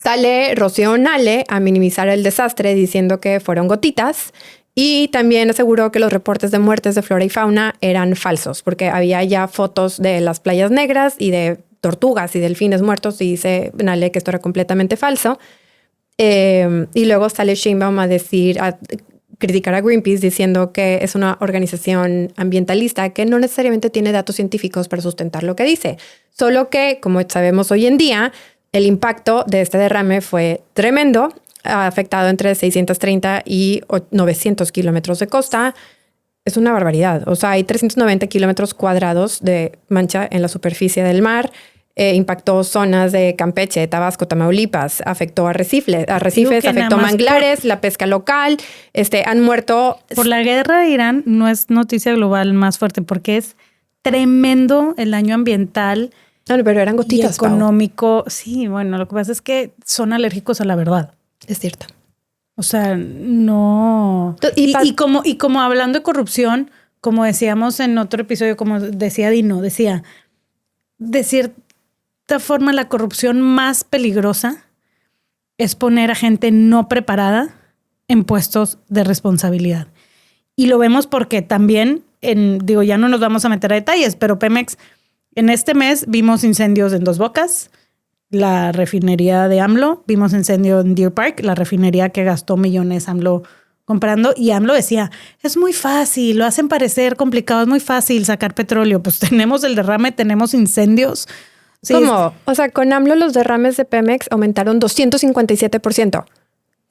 sale Rocío Nale a minimizar el desastre diciendo que fueron gotitas y también aseguró que los reportes de muertes de flora y fauna eran falsos porque había ya fotos de las playas negras y de tortugas y delfines muertos y dice Nale que esto era completamente falso. Y luego sale Sheinbaum a decir criticar a Greenpeace diciendo que es una organización ambientalista que no necesariamente tiene datos científicos para sustentar lo que dice. Solo que, como sabemos hoy en día, el impacto de este derrame fue tremendo. Ha afectado entre 630 y 900 kilómetros de costa. Es una barbaridad. O sea, hay 390 kilómetros cuadrados de mancha en la superficie del mar. Impactó zonas de Campeche, Tabasco, Tamaulipas. Afectó arrecifes, afectó manglares, la pesca local. Han muerto. Por la guerra de Irán no es noticia global más fuerte porque es tremendo el daño ambiental. No, pero eran gotitas, y económico. Pau. Sí, bueno, lo que pasa es que son alérgicos a la verdad. Es cierto. O sea, no. Y como hablando de corrupción, como decíamos en otro episodio, como decía Dino, decía, de cierta forma la corrupción más peligrosa es poner a gente no preparada en puestos de responsabilidad. Y lo vemos porque también, ya no nos vamos a meter a detalles, pero Pemex, en este mes vimos incendios en Dos Bocas, la refinería de AMLO, vimos incendio en Deer Park, la refinería que gastó millones AMLO comprando, y AMLO decía, es muy fácil, lo hacen parecer complicado, es muy fácil sacar petróleo. Pues tenemos el derrame, tenemos incendios. Sí, ¿cómo? O sea, con AMLO los derrames de Pemex aumentaron 257%.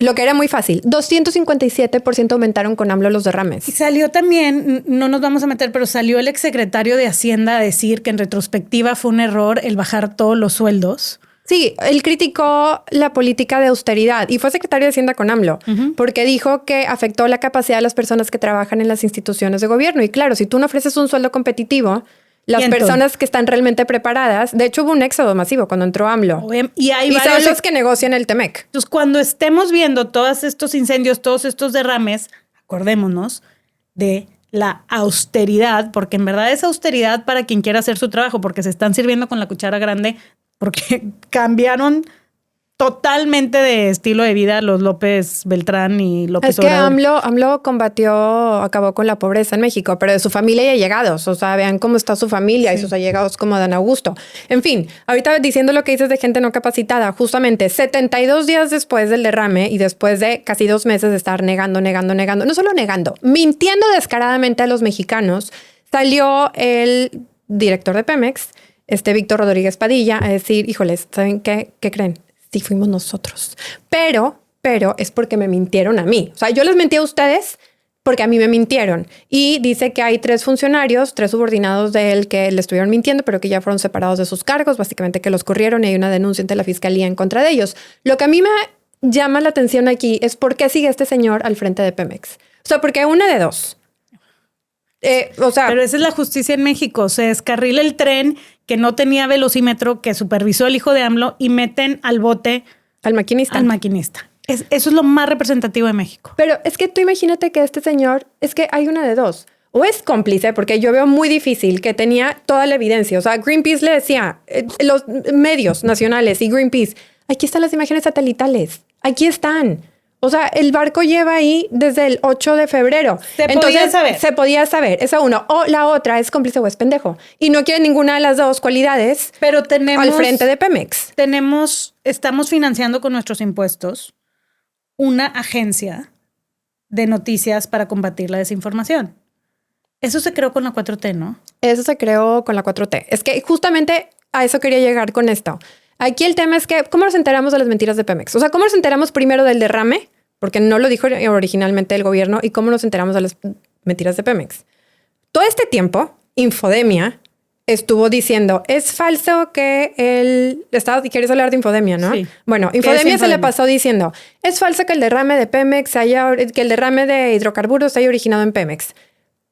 Lo que era muy fácil. 257% aumentaron con AMLO los derrames. Y salió también, no nos vamos a meter, pero salió el exsecretario de Hacienda a decir que en retrospectiva fue un error el bajar todos los sueldos. Sí, él criticó la política de austeridad y fue secretario de Hacienda con AMLO, porque dijo que afectó la capacidad de las personas que trabajan en las instituciones de gobierno. Y claro, si tú no ofreces un sueldo competitivo, las personas que están realmente preparadas, de hecho hubo un éxodo masivo cuando entró AMLO. Y son los que negocian el TEMEC. Entonces, cuando estemos viendo todos estos incendios, todos estos derrames, acordémonos de la austeridad, porque en verdad es austeridad para quien quiera hacer su trabajo, porque se están sirviendo con la cuchara grande, porque cambiaron totalmente de estilo de vida los López Beltrán y López Obrador. Es que AMLO acabó con la pobreza en México, pero de su familia y allegados. O sea, vean cómo está su familia y sus allegados como Dan Augusto. En fin, ahorita diciendo lo que dices de gente no capacitada, justamente 72 días después del derrame y después de casi 2 meses de estar negando, no solo negando, mintiendo descaradamente a los mexicanos, salió el director de Pemex, Víctor Rodríguez Padilla, a decir, híjoles, ¿saben qué? ¿Qué creen? Sí fuimos nosotros. Pero es porque me mintieron a mí. O sea, yo les mentí a ustedes porque a mí me mintieron. Y dice que hay 3 funcionarios, 3 subordinados de él que le estuvieron mintiendo, pero que ya fueron separados de sus cargos, básicamente que los corrieron y hay una denuncia ante la fiscalía en contra de ellos. Lo que a mí me llama la atención aquí es por qué sigue este señor al frente de Pemex. O sea, porque una de dos. Pero esa es la justicia en México. Se descarrila el tren que no tenía velocímetro, que supervisó el hijo de AMLO y meten al bote al maquinista. Eso es lo más representativo de México. Pero es que tú imagínate que este señor, es que hay una de dos. O es cómplice, porque yo veo muy difícil que tenía toda la evidencia. O sea, Greenpeace le decía, los medios nacionales y Greenpeace, aquí están las imágenes satelitales, aquí están. O sea, el barco lleva ahí desde el 8 de febrero. Se podía saber. Esa uno. O la otra es cómplice o es pendejo. Y no quiere ninguna de las dos cualidades. Pero tenemos al frente de Pemex. Estamos financiando con nuestros impuestos una agencia de noticias para combatir la desinformación. Eso se creó con la 4T, ¿no? Eso se creó con la 4T. Es que justamente a eso quería llegar con esto. Aquí el tema es que, ¿cómo nos enteramos de las mentiras de Pemex? O sea, ¿cómo nos enteramos primero del derrame? Porque no lo dijo originalmente el gobierno. ¿Y cómo nos enteramos de las mentiras de Pemex? Todo este tiempo, Infodemia estuvo diciendo, es falso que quieres hablar de Infodemia, ¿no? Sí. Bueno, Infodemia se le pasó diciendo, es falso que el derrame de Pemex que el derrame de hidrocarburos haya originado en Pemex.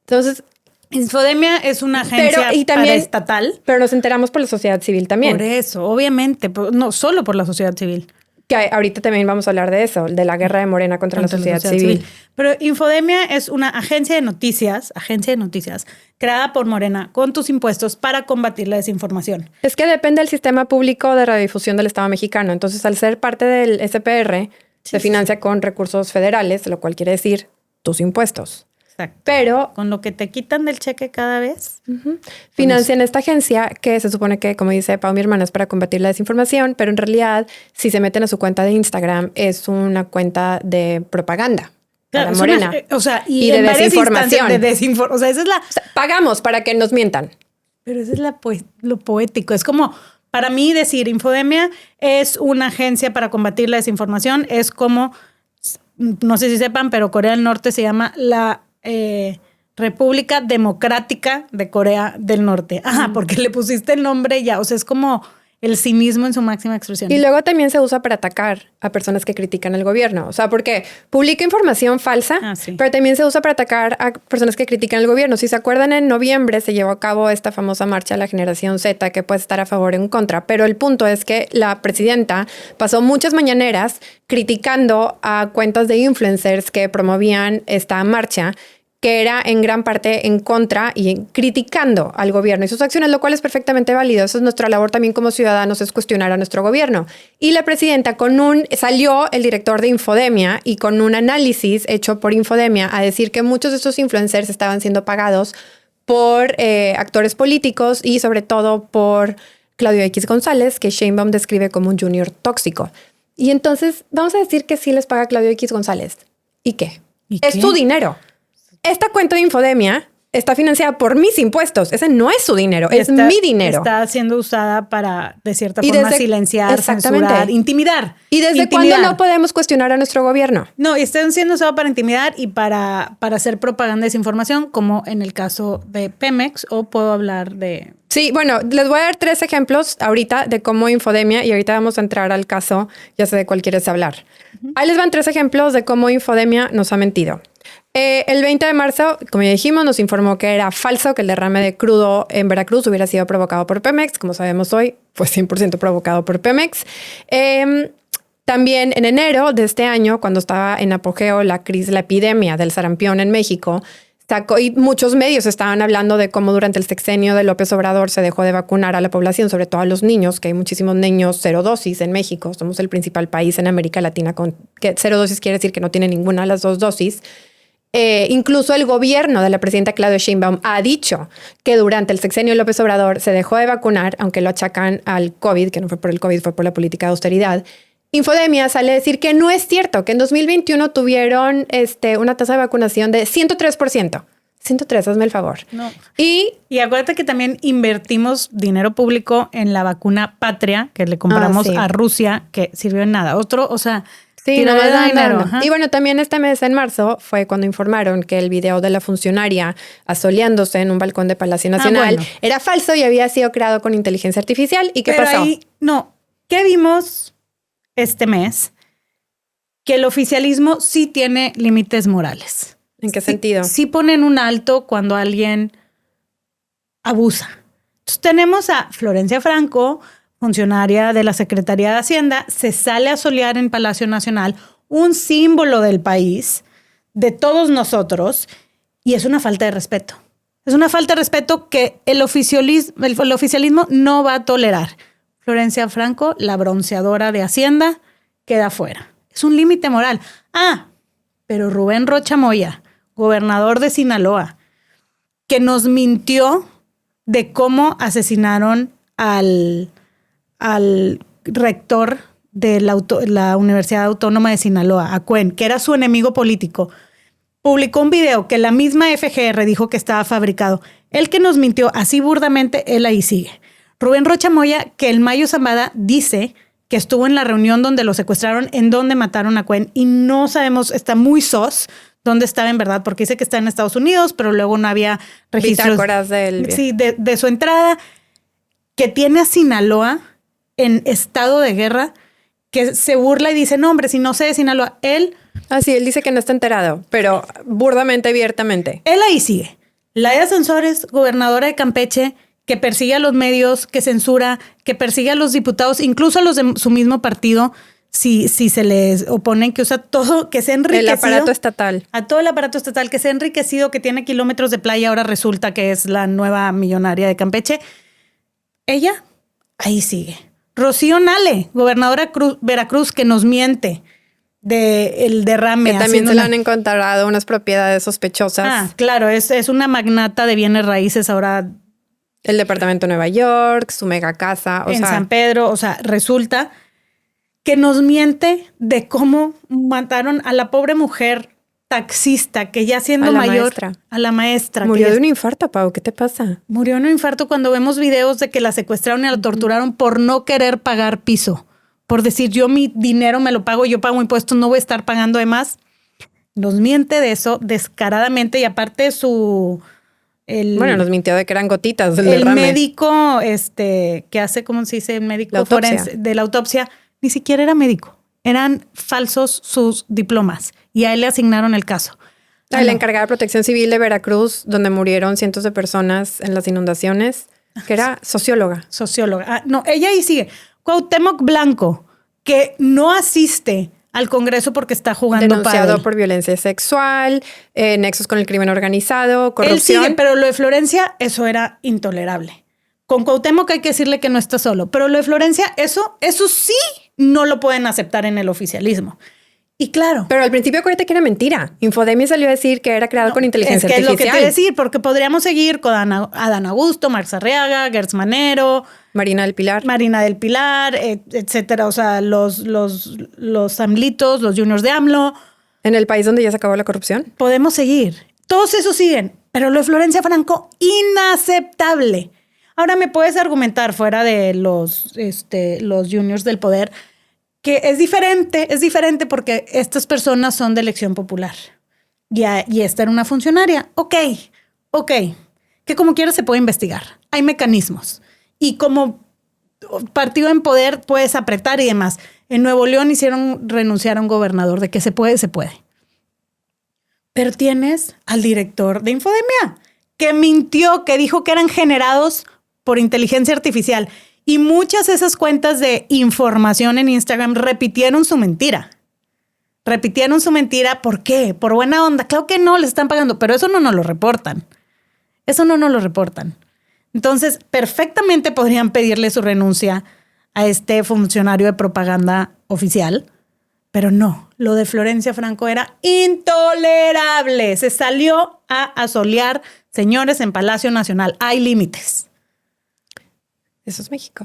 Entonces, Infodemia es una agencia estatal. Pero nos enteramos por la sociedad civil también. Por eso, obviamente, no solo por la sociedad civil. Que ahorita también vamos a hablar de eso, de la guerra de Morena contra la sociedad civil. Pero Infodemia es una agencia de noticias, creada por Morena con tus impuestos para combatir la desinformación. Es que depende del sistema público de radiodifusión del Estado mexicano. Entonces, al ser parte del SPR, se financia con recursos federales, lo cual quiere decir tus impuestos. Exacto. Pero con lo que te quitan del cheque cada vez. Financian esta agencia que se supone que, como dice Pau, mi hermana, es para combatir la desinformación, pero en realidad, si se meten a su cuenta de Instagram, es una cuenta de propaganda. para Morena. O sea, y de desinformación. O sea, esa es la... O sea, pagamos para que nos mientan. Pero eso es lo poético. Es como, para mí decir Infodemia es una agencia para combatir la desinformación. Es como, no sé si sepan, pero Corea del Norte se llama la República Democrática de Corea del Norte. Ajá, porque le pusiste el nombre ya. O sea, es como el cinismo en su máxima expresión. Y luego también se usa para atacar a personas que critican el gobierno. O sea, porque publica información falsa, sí. pero también se usa para atacar a personas que critican el gobierno. Si se acuerdan, en noviembre se llevó a cabo esta famosa marcha de la generación Z, que puede estar a favor o en contra. Pero el punto es que la presidenta pasó muchas mañaneras criticando a cuentas de influencers que promovían esta marcha, que era en gran parte en contra y criticando al gobierno y sus acciones, lo cual es perfectamente válido. Eso es nuestra labor también como ciudadanos, es cuestionar a nuestro gobierno. Y la presidenta salió el director de Infodemia y con un análisis hecho por Infodemia a decir que muchos de estos influencers estaban siendo pagados por actores políticos y sobre todo por Claudio X González, que Sheinbaum describe como un junior tóxico. Y entonces vamos a decir que sí les paga Claudio X González. ¿Y qué? Es su dinero. Esta cuenta de Infodemia está financiada por mis impuestos. Ese no es su dinero, es mi dinero. Está siendo usada para, de cierta forma, silenciar, censurar, intimidar. ¿Y desde cuándo no podemos cuestionar a nuestro gobierno? No, están siendo usados para intimidar y para hacer propaganda de desinformación, como en el caso de Pemex, o puedo hablar de... Sí, bueno, les voy a dar 3 ejemplos ahorita de cómo Infodemia, y ahorita vamos a entrar al caso, ya sé de cuál quieres hablar. Ahí les van 3 ejemplos de cómo Infodemia nos ha mentido. El 20 de marzo, como ya dijimos, nos informó que era falso que el derrame de crudo en Veracruz hubiera sido provocado por Pemex. Como sabemos hoy, fue 100% provocado por Pemex. También en enero de este año, cuando estaba en apogeo la epidemia del sarampión en México, y muchos medios estaban hablando de cómo durante el sexenio de López Obrador se dejó de vacunar a la población, sobre todo a los niños, que hay muchísimos niños cero dosis en México. Somos el principal país en América Latina con que cero dosis quiere decir que no tiene ninguna de las 2 dosis. Incluso el gobierno de la presidenta Claudia Sheinbaum ha dicho que durante el sexenio de López Obrador se dejó de vacunar, aunque lo achacan al COVID, que no fue por el COVID, fue por la política de austeridad. Infodemia sale a decir que no es cierto, que en 2021 tuvieron una tasa de vacunación de 103%. 103, hazme el favor. No. Y acuérdate que también invertimos dinero público en la vacuna Patria, que le compramos a Rusia, que sirvió en nada. Otro, o sea... Sí, no más da dinero. Y bueno, también este mes, en marzo, fue cuando informaron que el video de la funcionaria asoleándose en un balcón de Palacio Nacional era falso y había sido creado con inteligencia artificial. ¿Y qué pasó? ¿Qué vimos este mes? Que el oficialismo sí tiene límites morales. ¿En qué sentido? Sí ponen un alto cuando alguien abusa. Entonces tenemos a Florencia Franco, funcionaria de la Secretaría de Hacienda, se sale a solear en Palacio Nacional, un símbolo del país, de todos nosotros, y es una falta de respeto. Es una falta de respeto que el oficialismo no va a tolerar. Florencia Franco, la bronceadora de Hacienda, queda fuera. Es un límite moral. Pero Rubén Rocha Moya, gobernador de Sinaloa, que nos mintió de cómo asesinaron al rector de la Universidad Autónoma de Sinaloa, a Cuen, que era su enemigo político, publicó un video que la misma FGR dijo que estaba fabricado. El que nos mintió así burdamente, él ahí sigue. Rubén Rocha Moya, que el Mayo Zambada dice que estuvo en la reunión donde lo secuestraron, en donde mataron a Cuen, y no sabemos, está muy sos dónde estaba en verdad, porque dice que está en Estados Unidos, pero luego no había registros de su entrada, que tiene a Sinaloa en estado de guerra, que se burla y dice, no, hombre, si no sé de Sinaloa, él dice que no está enterado, pero burdamente, abiertamente. Él ahí sigue. Laida Sansores, gobernadora de Campeche, que persigue a los medios, que censura, que persigue a los diputados, incluso a los de su mismo partido, si se les oponen, que usa todo, que se ha enriquecido. El aparato estatal. A todo el aparato estatal, que se ha enriquecido, que tiene kilómetros de playa, ahora resulta que es la nueva millonaria de Campeche. Ella ahí sigue. Rocío Nale, gobernadora Veracruz, que nos miente del derrame. Que también se le han encontrado unas propiedades sospechosas. Claro, es una magnata de bienes raíces ahora. El departamento de Nueva York, su mega casa. San Pedro, resulta que nos miente de cómo mataron a la pobre mujer taxista que ya siendo A la mayor, maestra. a la maestra. Murió que de un infarto, Pau. ¿Qué te pasa? murió de un infarto cuando vemos videos de que la secuestraron y la torturaron por no querer pagar piso. Por decir, yo mi dinero me lo pago, yo pago impuestos, no voy a estar pagando de más. Nos miente de eso descaradamente y aparte Bueno, nos mintió de que eran gotitas del el derrame. médico que hace, ¿cómo se dice? El médico La autopsia. forense de la autopsia, ni siquiera era médico. Eran falsos sus diplomas y a él le asignaron el caso. La encargada de Protección Civil de Veracruz, donde murieron cientos de personas en las inundaciones, que era socióloga. Socióloga. Ah, no, ella ahí sigue. Cuauhtémoc Blanco, que no asiste al Congreso porque está jugando Denunciado pádel. por violencia sexual, nexos con el crimen organizado, corrupción. Él sigue, pero lo de Florencia, eso era intolerable. Con Cuauhtémoc hay que decirle que no está solo, pero lo de Florencia, eso sí no lo pueden aceptar en el oficialismo. Y claro. Pero al principio acuérdate que era mentira. Infodemia salió a decir que era creado con inteligencia es artificial. lo que te voy a decir, porque podríamos seguir con Adán Augusto, Marx Arriaga, Gertz Manero, Marina del Pilar, etcétera. O sea, los AMLitos, los juniors de AMLO. En el país donde ya se acabó la corrupción. Podemos seguir. Todos esos siguen. Pero lo de Florencia Franco, inaceptable. Ahora me puedes argumentar fuera de los juniors del poder que es diferente porque estas personas son de elección popular y esta era una funcionaria. Ok, que como quiera se puede investigar. Hay mecanismos y como partido en poder puedes apretar y demás. En Nuevo León hicieron renunciar a un gobernador. De que se puede, se puede. Pero tienes al director de Infodemia que mintió, que dijo que eran generados por inteligencia artificial. Y muchas de esas cuentas de información en Instagram repitieron su mentira. ¿Por qué? ¿Por buena onda? Claro que no, les están pagando, pero eso no nos lo reportan. Entonces, perfectamente podrían pedirle su renuncia a este funcionario de propaganda oficial, pero no. Lo de Florencia Franco era intolerable. Se salió a asolear, señores, en Palacio Nacional. Hay límites. Eso es México.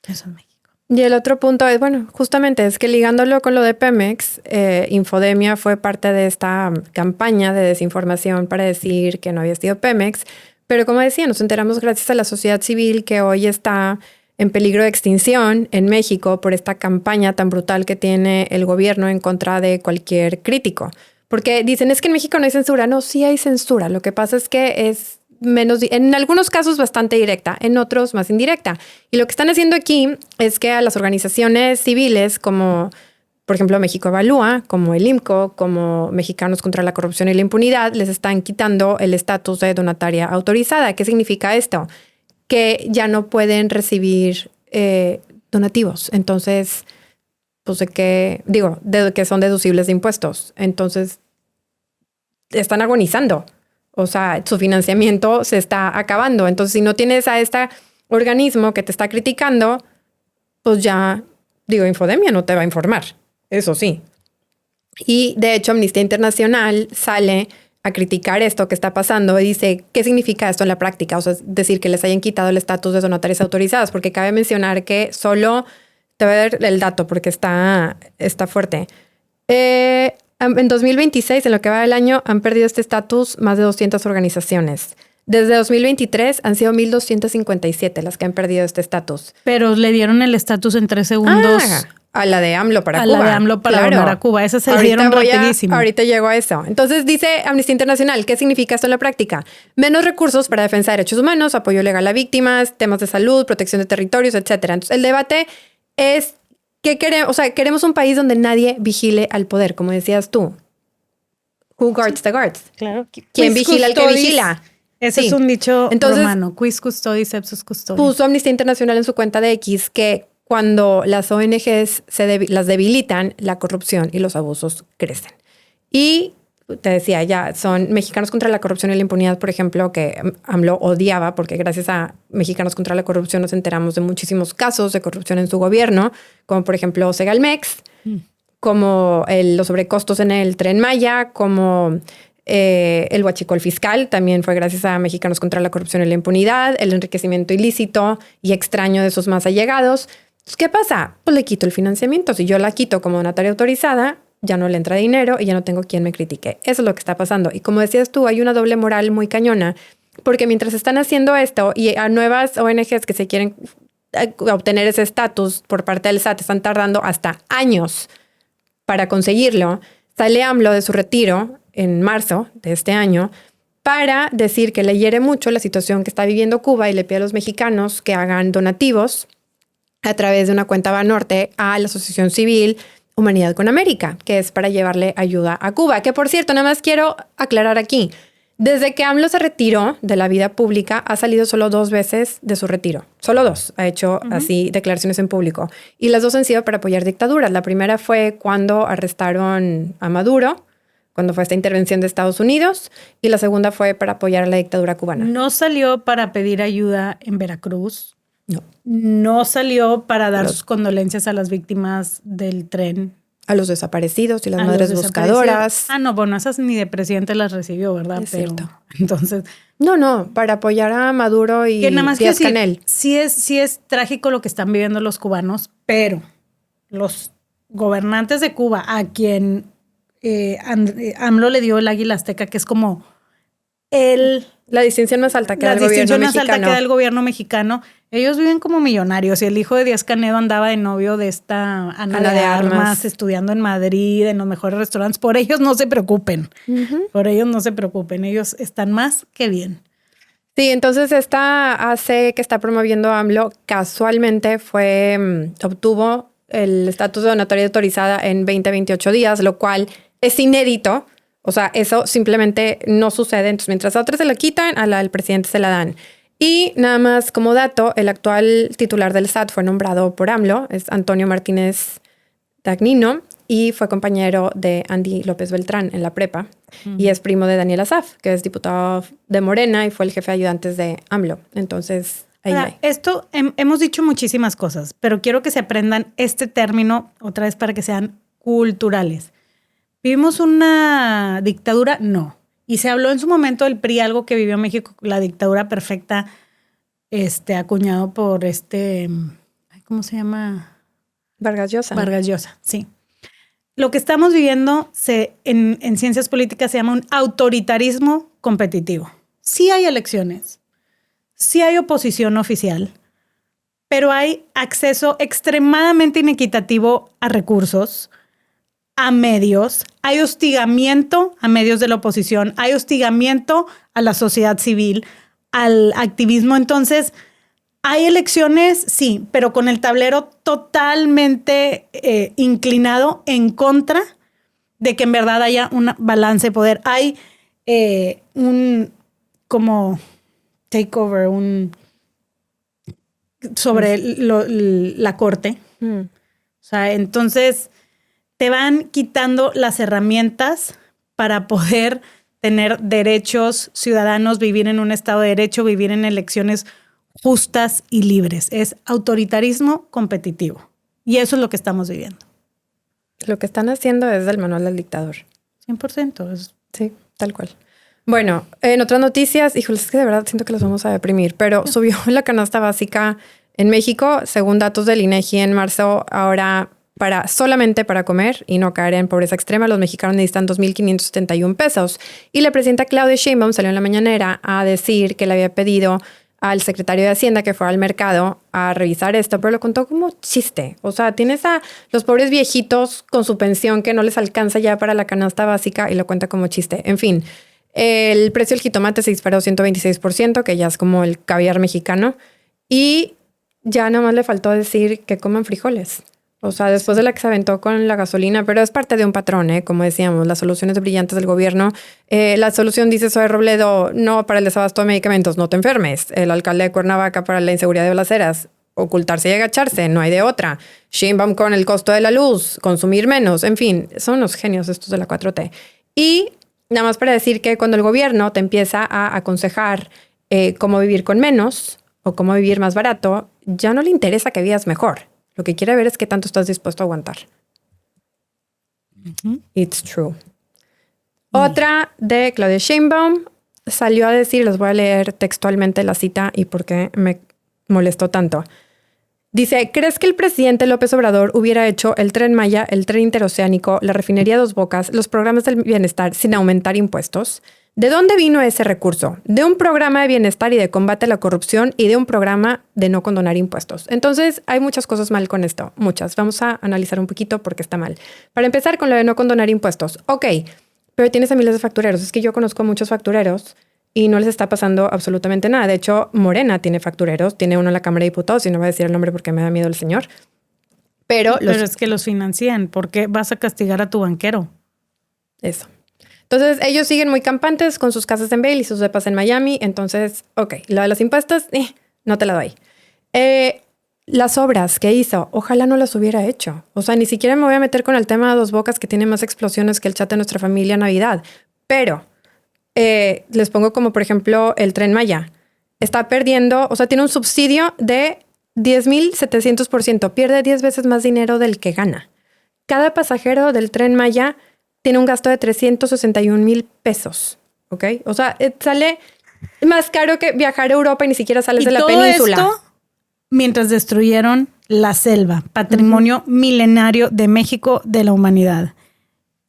Eso es México. Y el otro punto es, bueno, justamente es que ligándolo con lo de Pemex, Infodemia fue parte de esta campaña de desinformación para decir que no había sido Pemex. Pero como decía, nos enteramos gracias a la sociedad civil que hoy está en peligro de extinción en México por esta campaña tan brutal que tiene el gobierno en contra de cualquier crítico. Porque dicen, es que en México no hay censura. No, sí hay censura. Lo que pasa es que es menos, en algunos casos bastante directa, en otros más indirecta. Y lo que están haciendo aquí es que a las organizaciones civiles como, por ejemplo, México Evalúa, como el IMCO, como Mexicanos contra la Corrupción y la Impunidad, les están quitando el estatus de donataria autorizada. ¿Qué significa esto? Que ya no pueden recibir donativos. Entonces, pues de que son deducibles de impuestos. Entonces, están agonizando. O sea, su financiamiento se está acabando. Entonces, si no tienes a este organismo que te está criticando, pues ya, Infodemia no te va a informar. Eso sí. Y de hecho, Amnistía Internacional sale a criticar esto que está pasando y dice, ¿qué significa esto en la práctica? O sea, es decir, que les hayan quitado el estatus de donatarias autorizadas, porque cabe mencionar que solo, te voy a dar el dato porque está fuerte. En 2026, en lo que va del año, han perdido este estatus más de 200 organizaciones. Desde 2023 han sido 1,257 las que han perdido este estatus. Pero le dieron el estatus en 3 segundos. A la de AMLO para Cuba. A la de AMLO para donar a Cuba. Esa se le dieron rapidísimo. Ahorita llego a eso. Entonces dice Amnistía Internacional, ¿qué significa esto en la práctica? Menos recursos para defensa de derechos humanos, apoyo legal a víctimas, temas de salud, protección de territorios, etcétera. Entonces el debate es ¿qué queremos? O sea, queremos un país donde nadie vigile al poder, como decías tú. Who guards the guards? Claro. ¿Quién vigila al que vigila? Ese es un dicho romano. Quis custodis, ipsus custodis. Puso Amnistía Internacional en su cuenta de X que cuando las ONGs las debilitan, la corrupción y los abusos crecen. Y te decía, ya son Mexicanos contra la Corrupción y la Impunidad, por ejemplo, que AMLO odiaba porque gracias a Mexicanos contra la Corrupción nos enteramos de muchísimos casos de corrupción en su gobierno, como por ejemplo Segalmex, como los sobrecostos en el Tren Maya, como el huachicol fiscal, también fue gracias a Mexicanos contra la Corrupción y la Impunidad, el enriquecimiento ilícito y extraño de sus más allegados. Entonces, ¿qué pasa? Pues le quito el financiamiento. Si yo la quito como donataria autorizada, ya no le entra dinero y ya no tengo quien me critique. Eso es lo que está pasando. Y como decías tú, hay una doble moral muy cañona, porque mientras están haciendo esto y a nuevas ONGs que se quieren obtener ese estatus por parte del SAT están tardando hasta años para conseguirlo, sale AMLO de su retiro en marzo de este año para decir que le hiere mucho la situación que está viviendo Cuba y le pide a los mexicanos que hagan donativos a través de una cuenta Banorte a la Asociación Civil Humanidad con América, que es para llevarle ayuda a Cuba. Que por cierto, nada más quiero aclarar aquí, desde que AMLO se retiró de la vida pública, ha salido solo 2 veces de su retiro. Solo 2. Ha hecho así declaraciones en público. Y las 2 han sido para apoyar dictaduras. La primera fue cuando arrestaron a Maduro, cuando fue esta intervención de Estados Unidos. Y la segunda fue para apoyar a la dictadura cubana. No salió para pedir ayuda en Veracruz. No. No salió para dar sus condolencias a las víctimas del tren. A los desaparecidos y las A madres los buscadoras. Ah, no, bueno, esas ni de presidente las recibió, ¿verdad? Es cierto. Entonces, No, para apoyar a Maduro y que nada más Díaz-Canel. Sí es trágico lo que están viviendo los cubanos, pero los gobernantes de Cuba, a quien AMLO le dio el águila azteca, que es como la distinción más alta que da el gobierno mexicano. Ellos viven como millonarios y el hijo de Díaz Canedo andaba de novio de esta Ana de Armas, estudiando en Madrid, en los mejores restaurantes. Por ellos no se preocupen. Por ellos no se preocupen. Ellos están más que bien. Sí, entonces esta AC que está promoviendo AMLO casualmente obtuvo el estatus de donatoria autorizada en 20-28 días, lo cual es inédito. O sea, eso simplemente no sucede. Entonces, mientras a otras se la quitan, al presidente se la dan. Y nada más como dato, el actual titular del SAT fue nombrado por AMLO, es Antonio Martínez Dagnino, y fue compañero de Andy López Beltrán en la prepa. Y es primo de Daniel Asaf, que es diputado de Morena y fue el jefe de ayudantes de AMLO. Entonces, ahí va. Esto, hemos dicho muchísimas cosas, pero quiero que se aprendan este término otra vez para que sean culturales. ¿Vivimos una dictadura? No. Y se habló en su momento del PRI, algo que vivió México, la dictadura perfecta, acuñado por ¿cómo se llama? Vargas Llosa. Vargas Llosa, sí. Lo que estamos viviendo en ciencias políticas se llama un autoritarismo competitivo. Sí hay elecciones, sí hay oposición oficial, pero hay acceso extremadamente inequitativo a recursos, a medios, hay hostigamiento a medios de la oposición, hay hostigamiento a la sociedad civil, al activismo. Entonces, hay elecciones, sí, pero con el tablero totalmente inclinado en contra de que en verdad haya un balance de poder. Hay un como takeover, sobre la corte. O sea, entonces te van quitando las herramientas para poder tener derechos ciudadanos, vivir en un estado de derecho, vivir en elecciones justas y libres. Es autoritarismo competitivo. Y eso es lo que estamos viviendo. Lo que están haciendo es del manual del dictador. 100%. Sí, tal cual. Bueno, en otras noticias, híjole, es que de verdad siento que los vamos a deprimir, pero subió la canasta básica en México, según datos del INEGI en marzo. Ahora, solamente para comer y no caer en pobreza extrema, los mexicanos necesitan 2,571 pesos. Y la presidenta Claudia Sheinbaum salió en la mañanera a decir que le había pedido al secretario de Hacienda que fuera al mercado a revisar esto, pero lo contó como chiste. O sea, tienes a los pobres viejitos con su pensión que no les alcanza ya para la canasta básica y lo cuenta como chiste. En fin, el precio del jitomate se disparó 126%, que ya es como el caviar mexicano. Y ya nomás le faltó decir que coman frijoles. O sea, después de la que se aventó con la gasolina, pero es parte de un patrón, como decíamos, las soluciones brillantes del gobierno. La solución, dice Zoe Robledo, no para el desabasto de medicamentos, no te enfermes. El alcalde de Cuernavaca para la inseguridad de balaceras, ocultarse y agacharse, no hay de otra. Sheinbaum con el costo de la luz, consumir menos, en fin, son unos genios estos de la 4T. Y nada más para decir que cuando el gobierno te empieza a aconsejar cómo vivir con menos o cómo vivir más barato, ya no le interesa que vivas mejor. Lo que quiere ver es qué tanto estás dispuesto a aguantar. It's true. Otra de Claudia Sheinbaum salió a decir, les voy a leer textualmente la cita y por qué me molestó tanto. Dice, ¿crees que el presidente López Obrador hubiera hecho el Tren Maya, el tren interoceánico, la refinería Dos Bocas, los programas del bienestar sin aumentar impuestos? ¿De dónde vino ese recurso? De un programa de bienestar y de combate a la corrupción y de un programa de no condonar impuestos. Entonces, hay muchas cosas mal con esto, muchas. Vamos a analizar un poquito por qué está mal. Para empezar con lo de no condonar impuestos. Ok, pero tienes a miles de factureros. Es que yo conozco a muchos factureros y no les está pasando absolutamente nada. De hecho, Morena tiene factureros, tiene uno en la Cámara de Diputados, y no voy a decir el nombre porque me da miedo el señor. Pero es que los financian. ¿Por qué vas a castigar a tu banquero? Eso. Entonces, ellos siguen muy campantes con sus casas en Vail y sus depas en Miami. Entonces, ok, lo de los impuestos, no te la doy. Las obras que hizo, ojalá no las hubiera hecho. O sea, ni siquiera me voy a meter con el tema de Dos Bocas, que tiene más explosiones que el chat de nuestra familia en Navidad. Pero les pongo como, por ejemplo, el Tren Maya. Está perdiendo, o sea, tiene un subsidio de 10,700%. Pierde 10 veces más dinero del que gana. Cada pasajero del Tren Maya tiene un gasto de 361,000 pesos. ¿Ok? O sea, sale más caro que viajar a Europa y ni siquiera sales de la península. Esto mientras destruyeron la selva, patrimonio milenario de México, de la humanidad.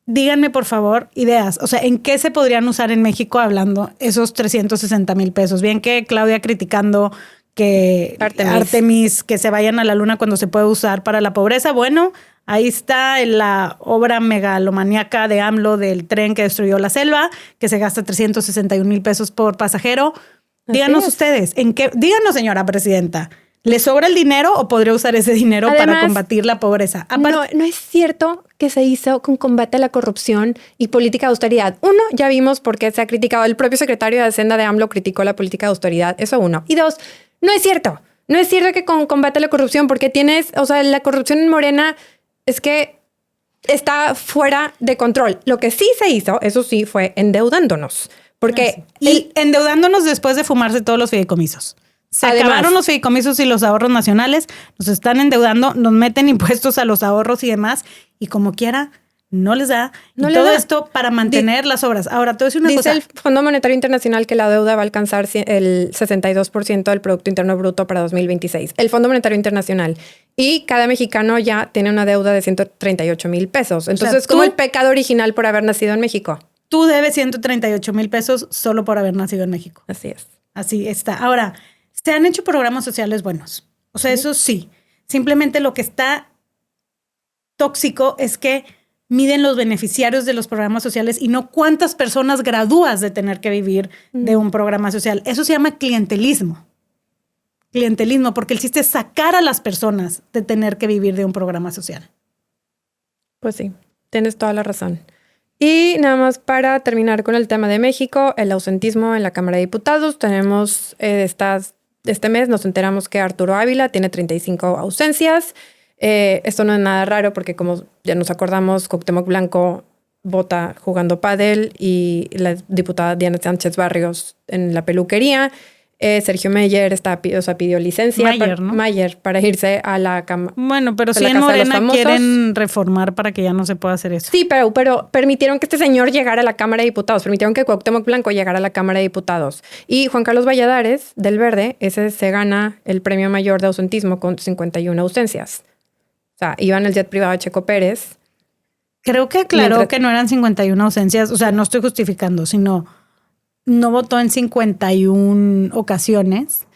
Díganme, por favor, ideas. O sea, ¿en qué se podrían usar en México hablando esos 360,000 pesos? Bien que Claudia criticando que Artemis, que se vayan a la luna cuando se puede usar para la pobreza. Bueno, ahí está la obra megalomaníaca de AMLO del tren que destruyó la selva, que se gasta 361,000 pesos por pasajero. Díganos ustedes, díganos, señora presidenta, ¿le sobra el dinero o podría usar ese dinero para combatir la pobreza? No es cierto que se hizo con combate a la corrupción y política de austeridad. Uno, ya vimos por qué se ha criticado. El propio secretario de Hacienda de AMLO criticó la política de austeridad. Eso uno. Y dos, no es cierto. No es cierto que con combate a la corrupción, porque la corrupción en Morena es que está fuera de control. Lo que sí se hizo, eso sí, fue endeudándonos. Porque endeudándonos después de fumarse todos los fideicomisos. Acabaron los fideicomisos y los ahorros nacionales, nos están endeudando, nos meten impuestos a los ahorros y demás, y como quiera, no les da. No y todo esto para mantener las obras. Ahora, te voy a decir una cosa. Dice el Fondo Monetario Internacional que la deuda va a alcanzar el 62% del Producto Interno Bruto para 2026. El Fondo Monetario Internacional. Y cada mexicano ya tiene una deuda de 138,000 pesos. Entonces, como el pecado original por haber nacido en México. Tú debes 138,000 pesos solo por haber nacido en México. Así es. Así está. Ahora, se han hecho programas sociales buenos. O sea, eso sí. Simplemente lo que está tóxico es que miden los beneficiarios de los programas sociales y no cuántas personas gradúas de tener que vivir de un programa social. Eso se llama clientelismo. Clientelismo, porque el chiste es sacar a las personas de tener que vivir de un programa social. Pues sí, tienes toda la razón. Y nada más para terminar con el tema de México, el ausentismo en la Cámara de Diputados. Tenemos este mes nos enteramos que Arturo Ávila tiene 35 ausencias. Esto no es nada raro porque, como ya nos acordamos, Cuauhtémoc Blanco vota jugando pádel y la diputada Diana Sánchez Barrios en la peluquería. Sergio Mayer pidió licencia. Mayer para irse a la Cámara. Bueno, pero si en Morena quieren reformar para que ya no se pueda hacer eso. Sí, pero permitieron que este señor llegara a la Cámara de Diputados. Permitieron que Cuauhtémoc Blanco llegara a la Cámara de Diputados. Y Juan Carlos Valladares, del Verde, ese se gana el premio mayor de ausentismo con 51 ausencias. O sea, iba en el jet privado de Checo Pérez. Creo que aclaró que no eran 51 ausencias. O sea, no estoy justificando, sino no votó en 51 ocasiones.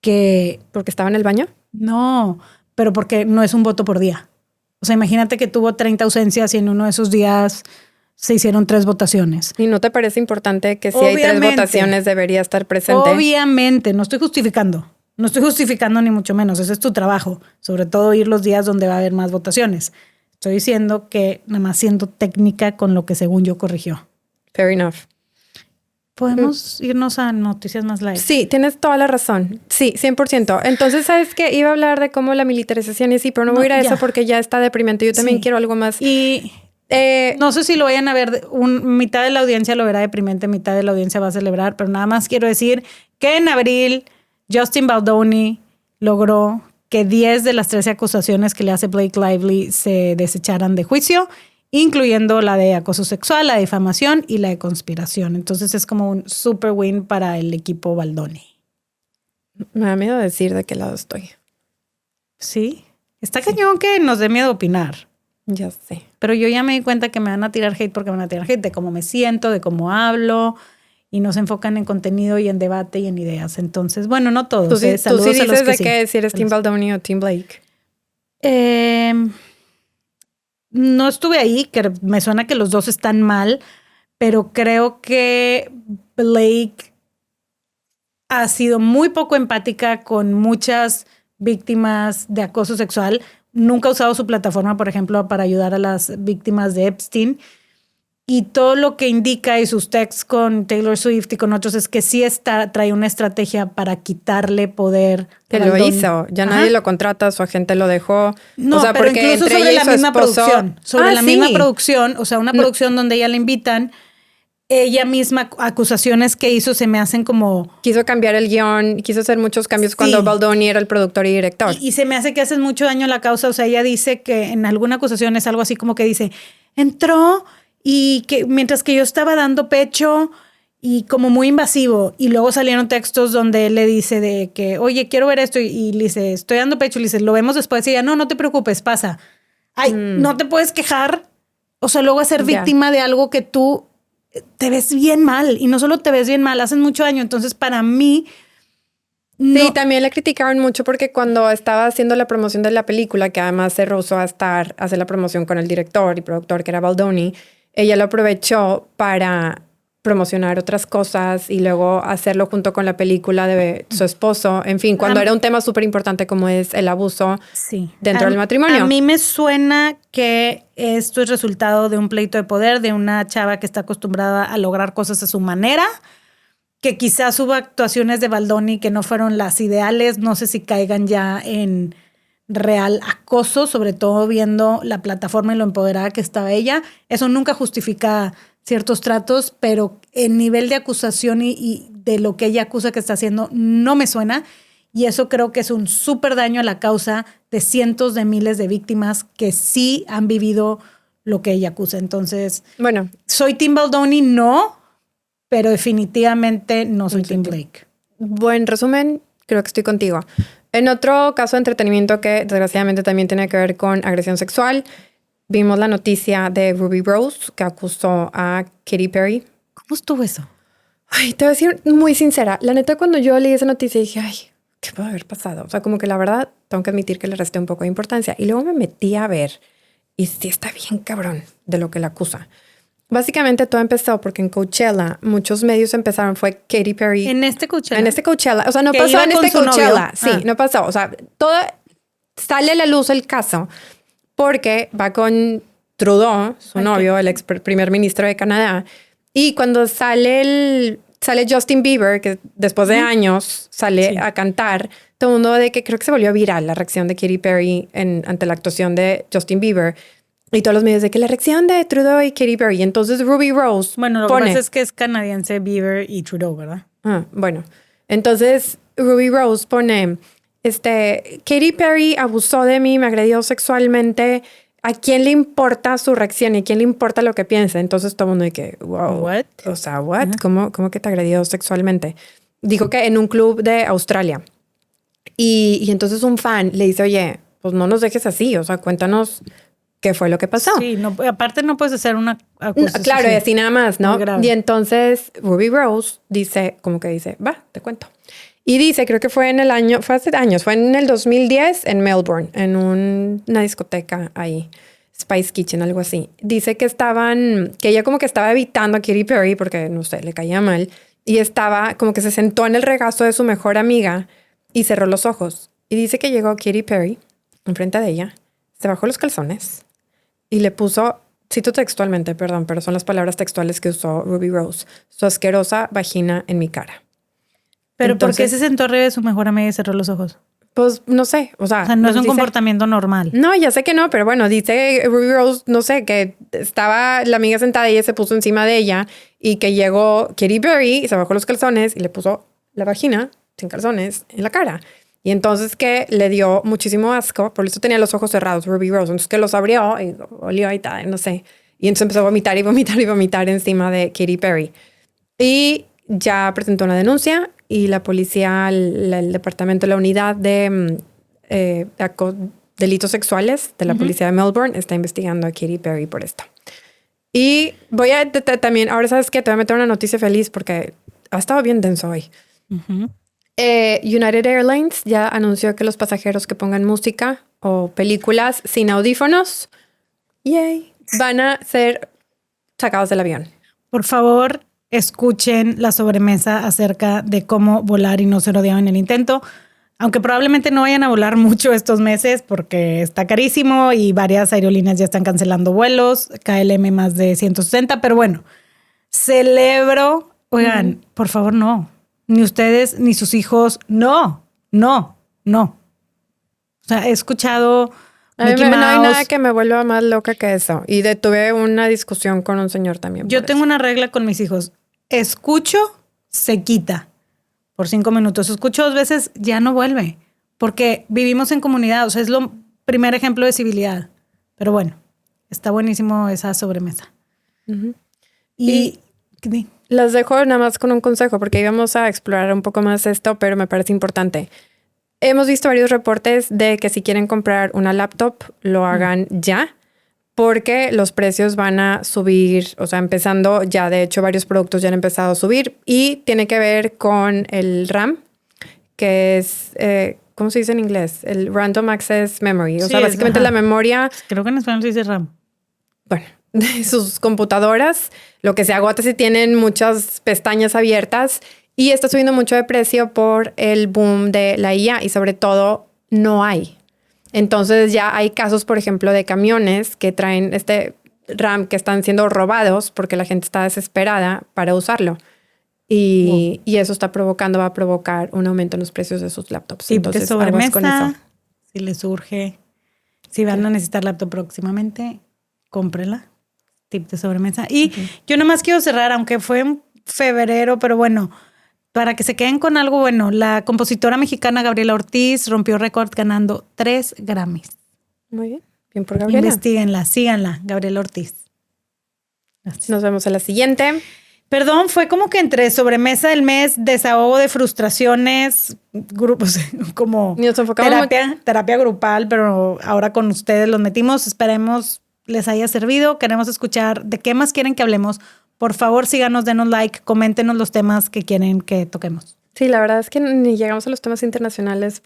¿Porque estaba en el baño? No, pero porque no es un voto por día. O sea, imagínate que tuvo 30 ausencias y en uno de esos días se hicieron 3 votaciones. ¿Y no te parece importante que si hay 3 votaciones debería estar presente? Obviamente, no estoy justificando. No estoy justificando ni mucho menos. Ese es tu trabajo. Sobre todo ir los días donde va a haber más votaciones. Estoy diciendo que nada más siendo técnica con lo que según yo corrigió. Fair enough. ¿Podemos irnos a noticias más light? Sí, tienes toda la razón. Sí, 100%. Entonces, ¿sabes qué? Iba a hablar de cómo la militarización y sí, pero no voy a ir a eso porque ya está deprimente. Yo también quiero algo más. Y no sé si lo vayan a ver. Mitad de la audiencia lo verá deprimente, mitad de la audiencia va a celebrar, pero nada más quiero decir que en abril Justin Baldoni logró que 10 de las 13 acusaciones que le hace Blake Lively se desecharan de juicio, incluyendo la de acoso sexual, la de difamación y la de conspiración. Entonces es como un super win para el equipo Baldoni. Me da miedo decir de qué lado estoy. Sí. Está cañón que nos dé miedo opinar. Ya sé. Pero yo ya me di cuenta que me van a tirar hate porque me van a tirar hate de cómo me siento, de cómo hablo, y no se enfocan en contenido y en debate y en ideas. Entonces, bueno, no todos. ¿Tú sí Saludos a los dices que de sí. que si eres Team Baldoni o Team Blake? No estuve ahí, que me suena que los dos están mal, pero creo que Blake ha sido muy poco empática con muchas víctimas de acoso sexual. Nunca ha usado su plataforma, por ejemplo, para ayudar a las víctimas de Epstein. Y todo lo que indica y sus texts con Taylor Swift y con otros es que sí trae una estrategia para quitarle poder. Que lo hizo. Ya nadie lo contrata, su agente lo dejó. No, o sea, pero porque incluso entre sobre ella la y su misma esposo... producción. Sobre la sí. misma producción, o sea, una producción donde ella la invitan. Ella misma, acusaciones que hizo se me hacen como... Quiso cambiar el guión, quiso hacer muchos cambios cuando Baldoni era el productor y director. Y se me hace que haces mucho daño a la causa. O sea, ella dice que en alguna acusación es algo así como que dice, entró y que mientras que yo estaba dando pecho y como muy invasivo. Y luego salieron textos donde él le dice de que, oye, quiero ver esto. Y le dice, estoy dando pecho. Y le dice, lo vemos después. Y ella, no te preocupes, pasa. Ay, no te puedes quejar. O sea, luego a ser víctima de algo que tú te ves bien mal. Y no solo te ves bien mal, hacen mucho daño. Entonces, para mí... No. Sí, también le criticaron mucho porque cuando estaba haciendo la promoción de la película, que además se rehusó a hacer la promoción con el director y productor, que era Baldoni, ella lo aprovechó para promocionar otras cosas y luego hacerlo junto con la película de su esposo. En fin, cuando era un tema súper importante como es el abuso dentro del matrimonio. A mí me suena que esto es resultado de un pleito de poder, de una chava que está acostumbrada a lograr cosas a su manera, que quizás hubo actuaciones de Baldoni que no fueron las ideales, no sé si caigan ya en real acoso, sobre todo viendo la plataforma y lo empoderada que estaba ella. Eso nunca justifica ciertos tratos, pero el nivel de acusación y de lo que ella acusa que está haciendo no me suena, y eso creo que es un súper daño a la causa de cientos de miles de víctimas que sí han vivido lo que ella acusa. Entonces, bueno, ¿soy Team Baldoni? No, pero definitivamente no soy Team Blake. Buen resumen, creo que estoy contigo. En otro caso de entretenimiento que desgraciadamente también tiene que ver con agresión sexual, vimos la noticia de Ruby Rose que acusó a Katy Perry. ¿Cómo estuvo eso? Ay, te voy a decir muy sincera. La neta, cuando yo leí esa noticia dije, ay, ¿qué puede haber pasado? O sea, como que la verdad tengo que admitir que le resté un poco de importancia. Y luego me metí a ver y sí está bien cabrón de lo que la acusa. Básicamente todo empezó porque en Coachella muchos medios empezaron, fue Katy Perry. En este Coachella. En este Coachella. O sea, no pasó en este Coachella. Sí, no pasó. O sea, todo sale a la luz el caso porque va con Trudeau, su novio, el ex primer ministro de Canadá. Y cuando sale Justin Bieber, que después de años sale a cantar, todo el mundo de que creo que se volvió viral la reacción de Katy Perry ante la actuación de Justin Bieber. Y todos los medios de que la reacción de Trudeau y Katy Perry. Entonces Ruby Rose Bueno, lo que pasa es que es canadiense Bieber y Trudeau, ¿verdad? Bueno. Entonces Ruby Rose pone, Katy Perry abusó de mí, me agredió sexualmente. ¿A quién le importa su reacción y a quién le importa lo que piensa? Entonces todo el mundo de que, wow. ¿What? O sea, ¿what? ¿Cómo que te agredió sexualmente? Dijo que en un club de Australia. Y entonces un fan le dice, oye, pues no nos dejes así. O sea, cuéntanos qué fue lo que pasó. Sí, no, aparte no puedes hacer una acusación. Claro, y así nada más, ¿no? Y entonces Ruby Rose dice, va, te cuento. Y dice, creo que fue hace años, fue en el 2010 en Melbourne, en una discoteca ahí, Spice Kitchen, algo así. Dice que ella como que estaba evitando a Katy Perry porque, no sé, le caía mal. Y estaba como que se sentó en el regazo de su mejor amiga y cerró los ojos. Y dice que llegó Katy Perry enfrente de ella, se bajó los calzones y le puso, cito textualmente, perdón, pero son las palabras textuales que usó Ruby Rose, su asquerosa vagina en mi cara. ¿Pero por qué se sentó arriba de su mejor amiga y cerró los ojos? Pues no sé, o sea no es un comportamiento normal. No, ya sé que no, pero bueno, dice Ruby Rose, no sé, que estaba la amiga sentada y ella se puso encima de ella y que llegó Katy Perry y se bajó los calzones y le puso la vagina sin calzones en la cara. Y entonces que le dio muchísimo asco, por eso tenía los ojos cerrados, Ruby Rose. Entonces que los abrió y olió y tal, no sé. Y entonces empezó a vomitar y vomitar y vomitar encima de Katy Perry. Y ya presentó una denuncia y la policía, el departamento, la unidad de delitos sexuales de la policía de Melbourne está investigando a Katy Perry por esto. Y voy a también, ahora sabes que te voy a meter una noticia feliz porque ha estado bien denso hoy. United Airlines ya anunció que los pasajeros que pongan música o películas sin audífonos, van a ser sacados del avión. Por favor, escuchen la sobremesa acerca de cómo volar y no ser odiado en el intento. Aunque probablemente no vayan a volar mucho estos meses porque está carísimo y varias aerolíneas ya están cancelando vuelos, KLM más de 160, pero bueno, celebro. Oigan, por favor, no. Ni ustedes ni sus hijos, no. O sea, he escuchado Mickey No hay Mouse. nada que me vuelva más loca que eso. Y tuve una discusión con un señor también. Yo tengo una regla con mis hijos. Escucho, se quita. Por 5 minutos. Escucho 2 veces, ya no vuelve. Porque vivimos en comunidad. O sea, es lo primer ejemplo de civilidad. Pero bueno, está buenísimo esa sobremesa. Y las dejo nada más con un consejo, porque íbamos a explorar un poco más esto, pero me parece importante. Hemos visto varios reportes de que si quieren comprar una laptop, lo hagan ya, porque los precios van a subir, o sea, empezando ya, de hecho, varios productos ya han empezado a subir y tiene que ver con el RAM, que es, ¿cómo se dice en inglés? El Random Access Memory, o sea, básicamente la memoria. Creo que en español se dice RAM. Bueno, de sus computadoras, lo que se agota si tienen muchas pestañas abiertas y está subiendo mucho de precio por el boom de la IA y sobre todo no hay. Entonces ya hay casos, por ejemplo, de camiones que traen este RAM que están siendo robados porque la gente está desesperada para usarlo. Y eso va a provocar un aumento en los precios de sus laptops. Sí, entonces, sobremesa, con eso. si les surge, si van a necesitar laptop próximamente, cómprenla. Tip de sobremesa. Y yo nomás quiero cerrar, aunque fue en febrero, pero bueno, para que se queden con algo bueno, la compositora mexicana Gabriela Ortiz rompió récord ganando 3 Grammys. Muy bien. Bien por Gabriela. Investíguenla, síganla, Gabriela Ortiz. Gracias. Nos vemos en la siguiente. Perdón, fue como que entre sobremesa del mes, desahogo de frustraciones, grupos como terapia grupal, pero ahora con ustedes los metimos. Esperemos les haya servido. Queremos escuchar de qué más quieren que hablemos. Por favor, síganos, denos like, coméntenos los temas que quieren que toquemos. Sí, la verdad es que ni llegamos a los temas internacionales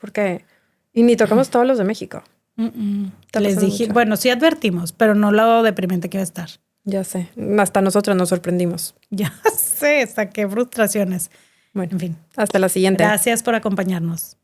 y ni tocamos todos los de México. Les dije, mucho. Bueno, sí advertimos, pero no lo deprimente que va a estar. Ya sé, hasta nosotros nos sorprendimos. Ya sé, saqué frustraciones. Bueno, en fin. Hasta la siguiente. Gracias por acompañarnos.